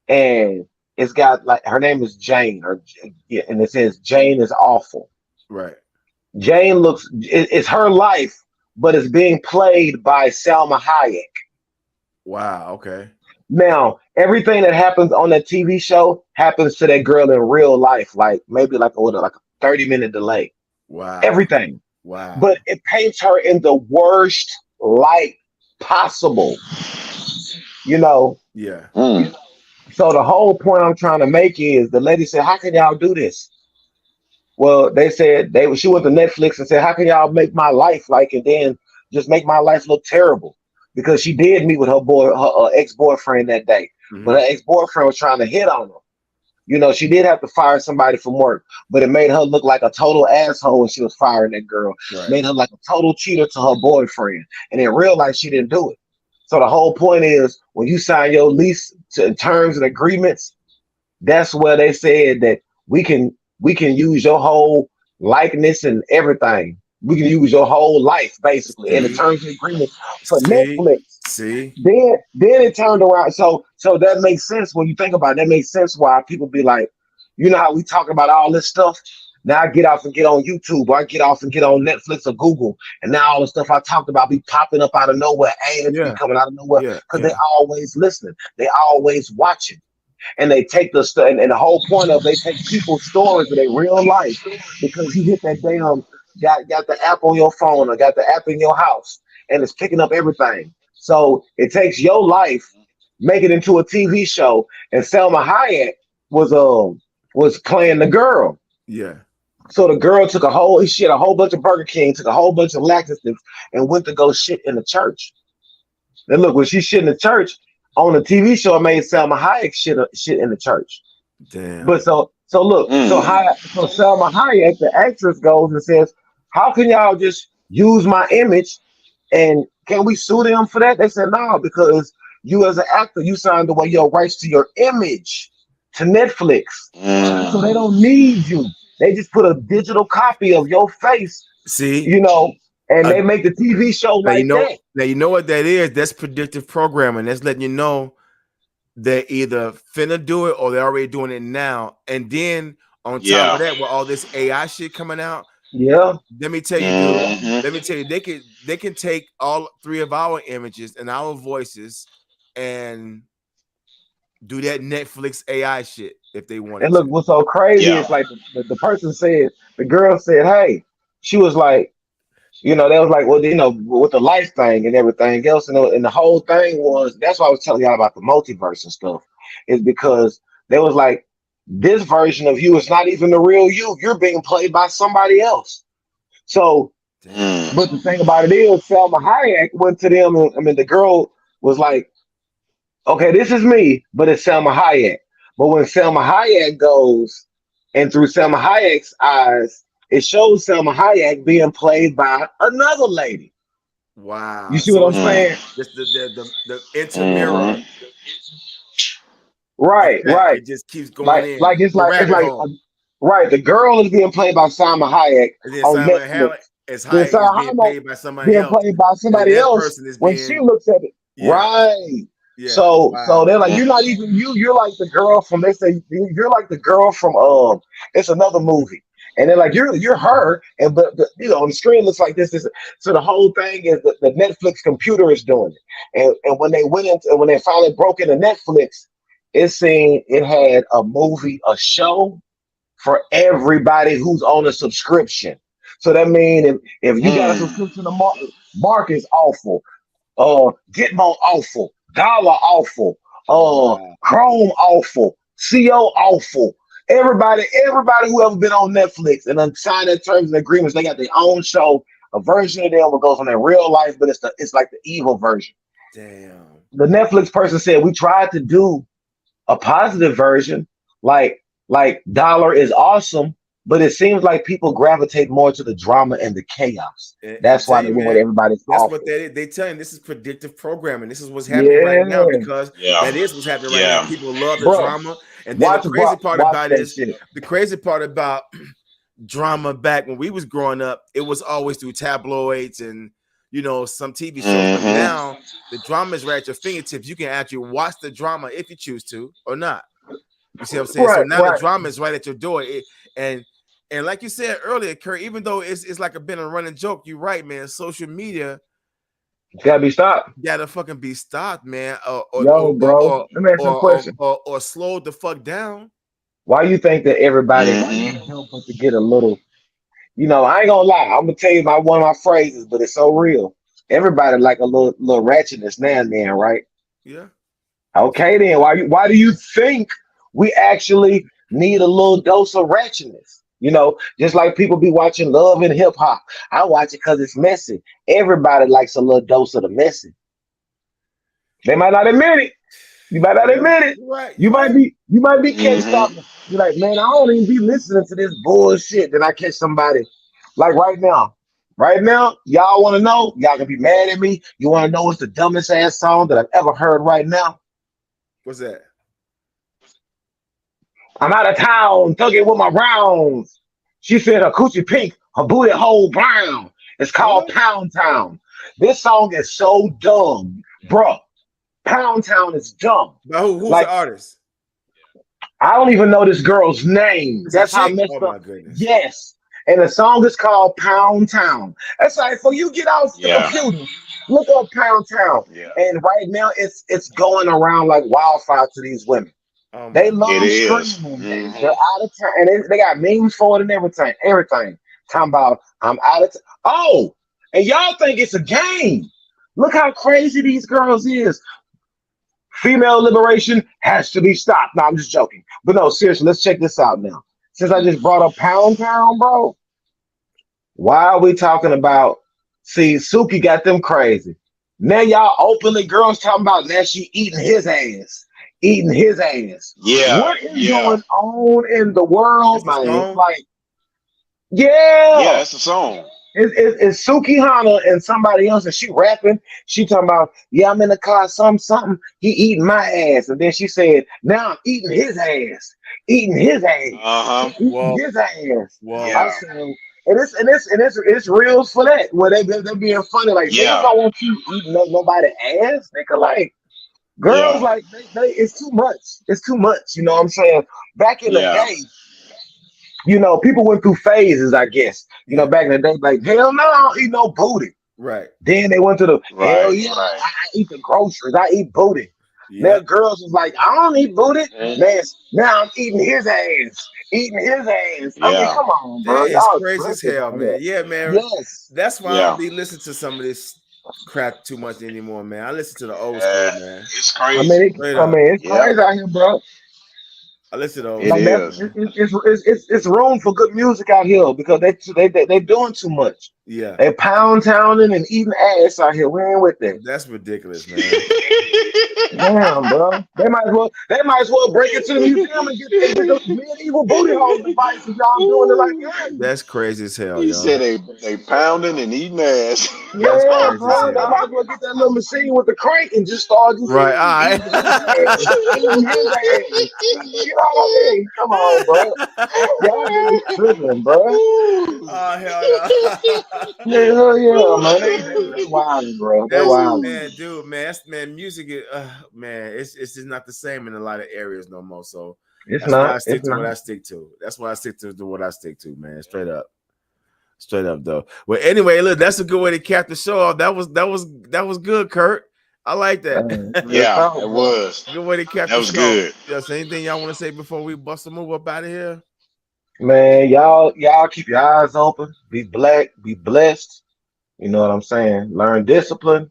And it's got like her name is Jane, and it says Jane is awful. Right. Jane it's her life, but it's being played by Salma Hayek. Wow. Okay. Now, everything that happens on that TV show happens to that girl in real life, like maybe like a 30-minute delay. Wow. Everything. Wow. But it paints her in the worst light possible. Yeah. So the whole point I'm trying to make is the lady said, "How can y'all do this?" Well, they said she went to Netflix and said, "How can y'all make my life and then just make my life look terrible?" Because she did meet with her ex-boyfriend that day, but her ex-boyfriend was trying to hit on her. She did have to fire somebody from work, but it made her look like a total asshole when she was firing that girl. Right. Made her like a total cheater to her boyfriend, and in real life, she didn't do it. So the whole point is, when you sign your lease to terms and agreements, that's where they said that we can use your whole likeness and everything. We can use your whole life basically in the terms and agreements for Netflix. See. Then it turned around. So that makes sense when you think about it. That makes sense why people be like, how we talk about all this stuff. Now I get off and get on YouTube, or I get off and get on Netflix or Google, and now all the stuff I talked about be popping up out of nowhere. Ads be coming out of nowhere because they always listening. They always watching. And they take the stuff, and the whole point of they take people's stories of their real life because you hit that damn got the app on your phone or got the app in your house, and it's picking up everything. So it takes your life, make it into a TV show, and Selma Hayek was playing the girl. Yeah. So the girl she had a whole bunch of Burger King, took a whole bunch of laxatives, and went to go shit in the church. And look, when she shit in the church, on the TV show, it made Salma Hayek shit in the church. Damn. But so look, so Salma Hayek, the actress, goes and says, "How can y'all just use my image, and can we sue them for that?" They said, "No, because you as an actor, you signed away your rights to your image to Netflix, so they don't need you. They just put a digital copy of your face, See, and they make the TV show like that." Now you know what that is. That's predictive programming. That's letting you know they're either finna do it or they're already doing it now. And then on top of that, with all this AI shit coming out, let me tell you, dude. Let me tell you, they can take all three of our images and our voices and do that Netflix AI shit if they wanted. And look, what's so crazy is like the person said, the girl said, "Hey," she was like, they was like, well, with the life thing and everything else, and the whole thing was, that's why I was telling y'all about the multiverse and stuff, is because they was like, this version of you is not even the real you. You're being played by somebody else. So, but the thing about it is, Salma Hayek went to them, and the girl was like, okay, this is me, but it's Salma Hayek. But when Salma Hayek goes, and through Salma Hayek's eyes, it shows Salma Hayek being played by another lady. Wow. You see what I'm saying? Just the intermirror. Right. It just keeps going in. It's like right. The girl is being played by Salma Hayek on Netflix. Then Salma Hayek is being played by somebody else. Being played by somebody else when she looks at it. Right. Yeah. So they're like, you're not even you. You're like the girl from. They say you're like the girl from. It's another movie, And they're like, you're her, and but on the screen looks like this. So the whole thing is that the Netflix computer is doing it. And when they finally broke into Netflix, it had a movie, a show for everybody who's on a subscription. So that means if you got a subscription to Mark is awful, Gitmo awful, Dollar awful, Chrome awful, CO awful. Everybody who ever been on Netflix and then signed their terms and agreements, they got their own show, a version of them that goes on their real life, but it's like the evil version. Damn. The Netflix person said we tried to do a positive version, like Dollar is awesome, but it seems like people gravitate more to the drama and the chaos. That's why they want everybody's That's awful. what they tell you. This is predictive programming. This is what's happening right now because that is what's happening right now. People love the drama, and then the crazy part about it is the crazy part about drama back when we was growing up. It was always through tabloids and some TV shows. But now the drama is right at your fingertips. You can actually watch the drama if you choose to or not. You see what I'm saying? So now the drama is right at your door. And like you said earlier, Kurt, even though it's like been a running joke, you're right, man. Social media gotta be stopped. Gotta fucking be stopped, man. Bro, let me ask you a question. Or slowed the fuck down. Why you think that everybody help us to get a little? I ain't gonna lie. I'm gonna tell you one of my phrases, but it's so real. Everybody like a little ratchetness now and then, right? Yeah. Okay, then why do you think we actually need a little dose of ratchetness? Just like people be watching Love and Hip Hop. I watch it because it's messy. Everybody likes a little dose of the messy. They might not admit it. You might not admit it. Right. You might be catch something. You're like, man, I don't even be listening to this bullshit. Then I catch somebody like right now. Right now, y'all want to know? Y'all gonna be mad at me. You want to know what's the dumbest ass song that I've ever heard right now? What's that? I'm out of town, thugging with my rounds. She said her coochie pink, her booty hole brown. It's called Pound Town. This song is so dumb, bruh. Pound Town is dumb. But who's the artist? I don't even know this girl's name. That's how messed up. My goodness. Yes. And the song is called Pound Town. That's like, for you get off the computer, look up Pound Town. Yeah. And right now it's going around like wildfire to these women. They love streaming. They're out of town. And they got memes for it and everything. Talking about, I'm out of town. Oh, and y'all think it's a game. Look how crazy these girls is. Female liberation has to be stopped. No, I'm just joking. But no, seriously, let's check this out now. Since I just brought up Pound Town, bro, why are we talking about, see, Suki got them crazy. Now y'all openly, girls talking about now she eating his ass. Yeah. What is going on in the world, man? It's like, yeah, it's a song. It's Suki Hana and somebody else, and she rapping. She talking about, yeah, I'm in the car, something. He eating my ass, and then she said, now I'm eating his ass. Eating his ass. Wow. I said, and it's reels for that. Where they're being funny, like niggas don't want you eating nobody ass. Nigga, like girls, like they it's too much. It's too much. You know what I'm saying? Back in the day. People went through phases, I guess. Back in the day, like, hell no, I don't eat no booty. Right. Then they went to the, hell yeah, I eat the groceries. I eat booty. Yeah. Now girls was like, I don't eat booty. Man, now I'm eating his ass. I mean, come on, bro. It's crazy as hell, man. Yeah, man. Yes. That's why I don't be listening to some of this crap too much anymore, man. I listen to the old school, man. It's crazy. I mean, it's crazy out here, bro. I listen to it's room for good music out here because they doing too much. Yeah, they pound towning and eating ass out here. We ain't with that. That's ridiculous, man. Damn, bro. They might as well break into the museum and get those medieval booty hole devices. Y'all doing it like that. That's crazy as hell. He said they pounding and eating ass. Yeah, bro. They might as well get that little machine with the crank and just start just right. All right. Eating his ass. You know what I mean? Come on, bro. Y'all really tripping, bro. Oh hell no. Yeah, man. They wild, bro. They're wild. Man, dude, man. Music is man, it's just not the same in a lot of areas no more. So It's that's why I not. stick It's to what not. I stick to. That's why I stick to what I stick to, man. Straight up though. Well, anyway, look, that's a good way to cap the show off. That was good, Kurt. I like that. Real Yeah, talk, it bro. was. Good way to cap That the was show. good. Yes, anything y'all want to say before we bust a move up out of here? Man, y'all keep your eyes open. Be black. Be blessed. You know what I'm saying? Learn discipline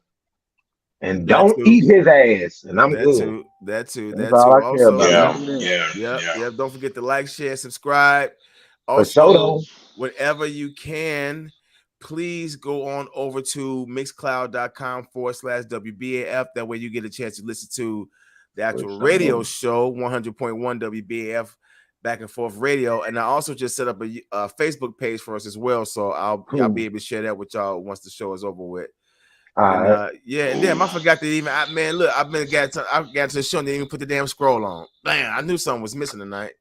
and That don't too. eat his ass. And I'm That good. too. That too. That's That all too. I care about. Also, Yeah, Nothing else. yeah, yep. yeah. Yep. Don't forget to like, share, subscribe. For sure, Also, though. whenever you can, please go on over to mixcloud.com/WBAF. That way you get a chance to listen to the actual sure. radio show, 100.1 WBAF back and forth radio. And I also just set up a Facebook page for us as well. So I'll be able to share that with y'all once the show is over with. All And right. and damn, I forgot that even man, look, I got to the show and didn't even put the damn scroll on. Man, I knew something was missing tonight.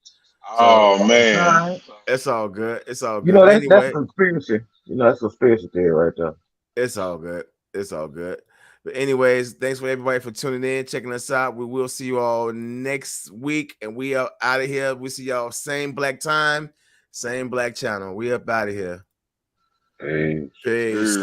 So Oh All man. right. it's all good. It's all You good. know, But that's a anyway, conspiracy. You know, that's a conspiracy theory right there. it's all good. It's all good. But anyways, thanks for everybody for tuning in, checking us out. We will see you all next week, and we are out of here. We see y'all same black time, same black channel. We up out of here. Peace. Peace.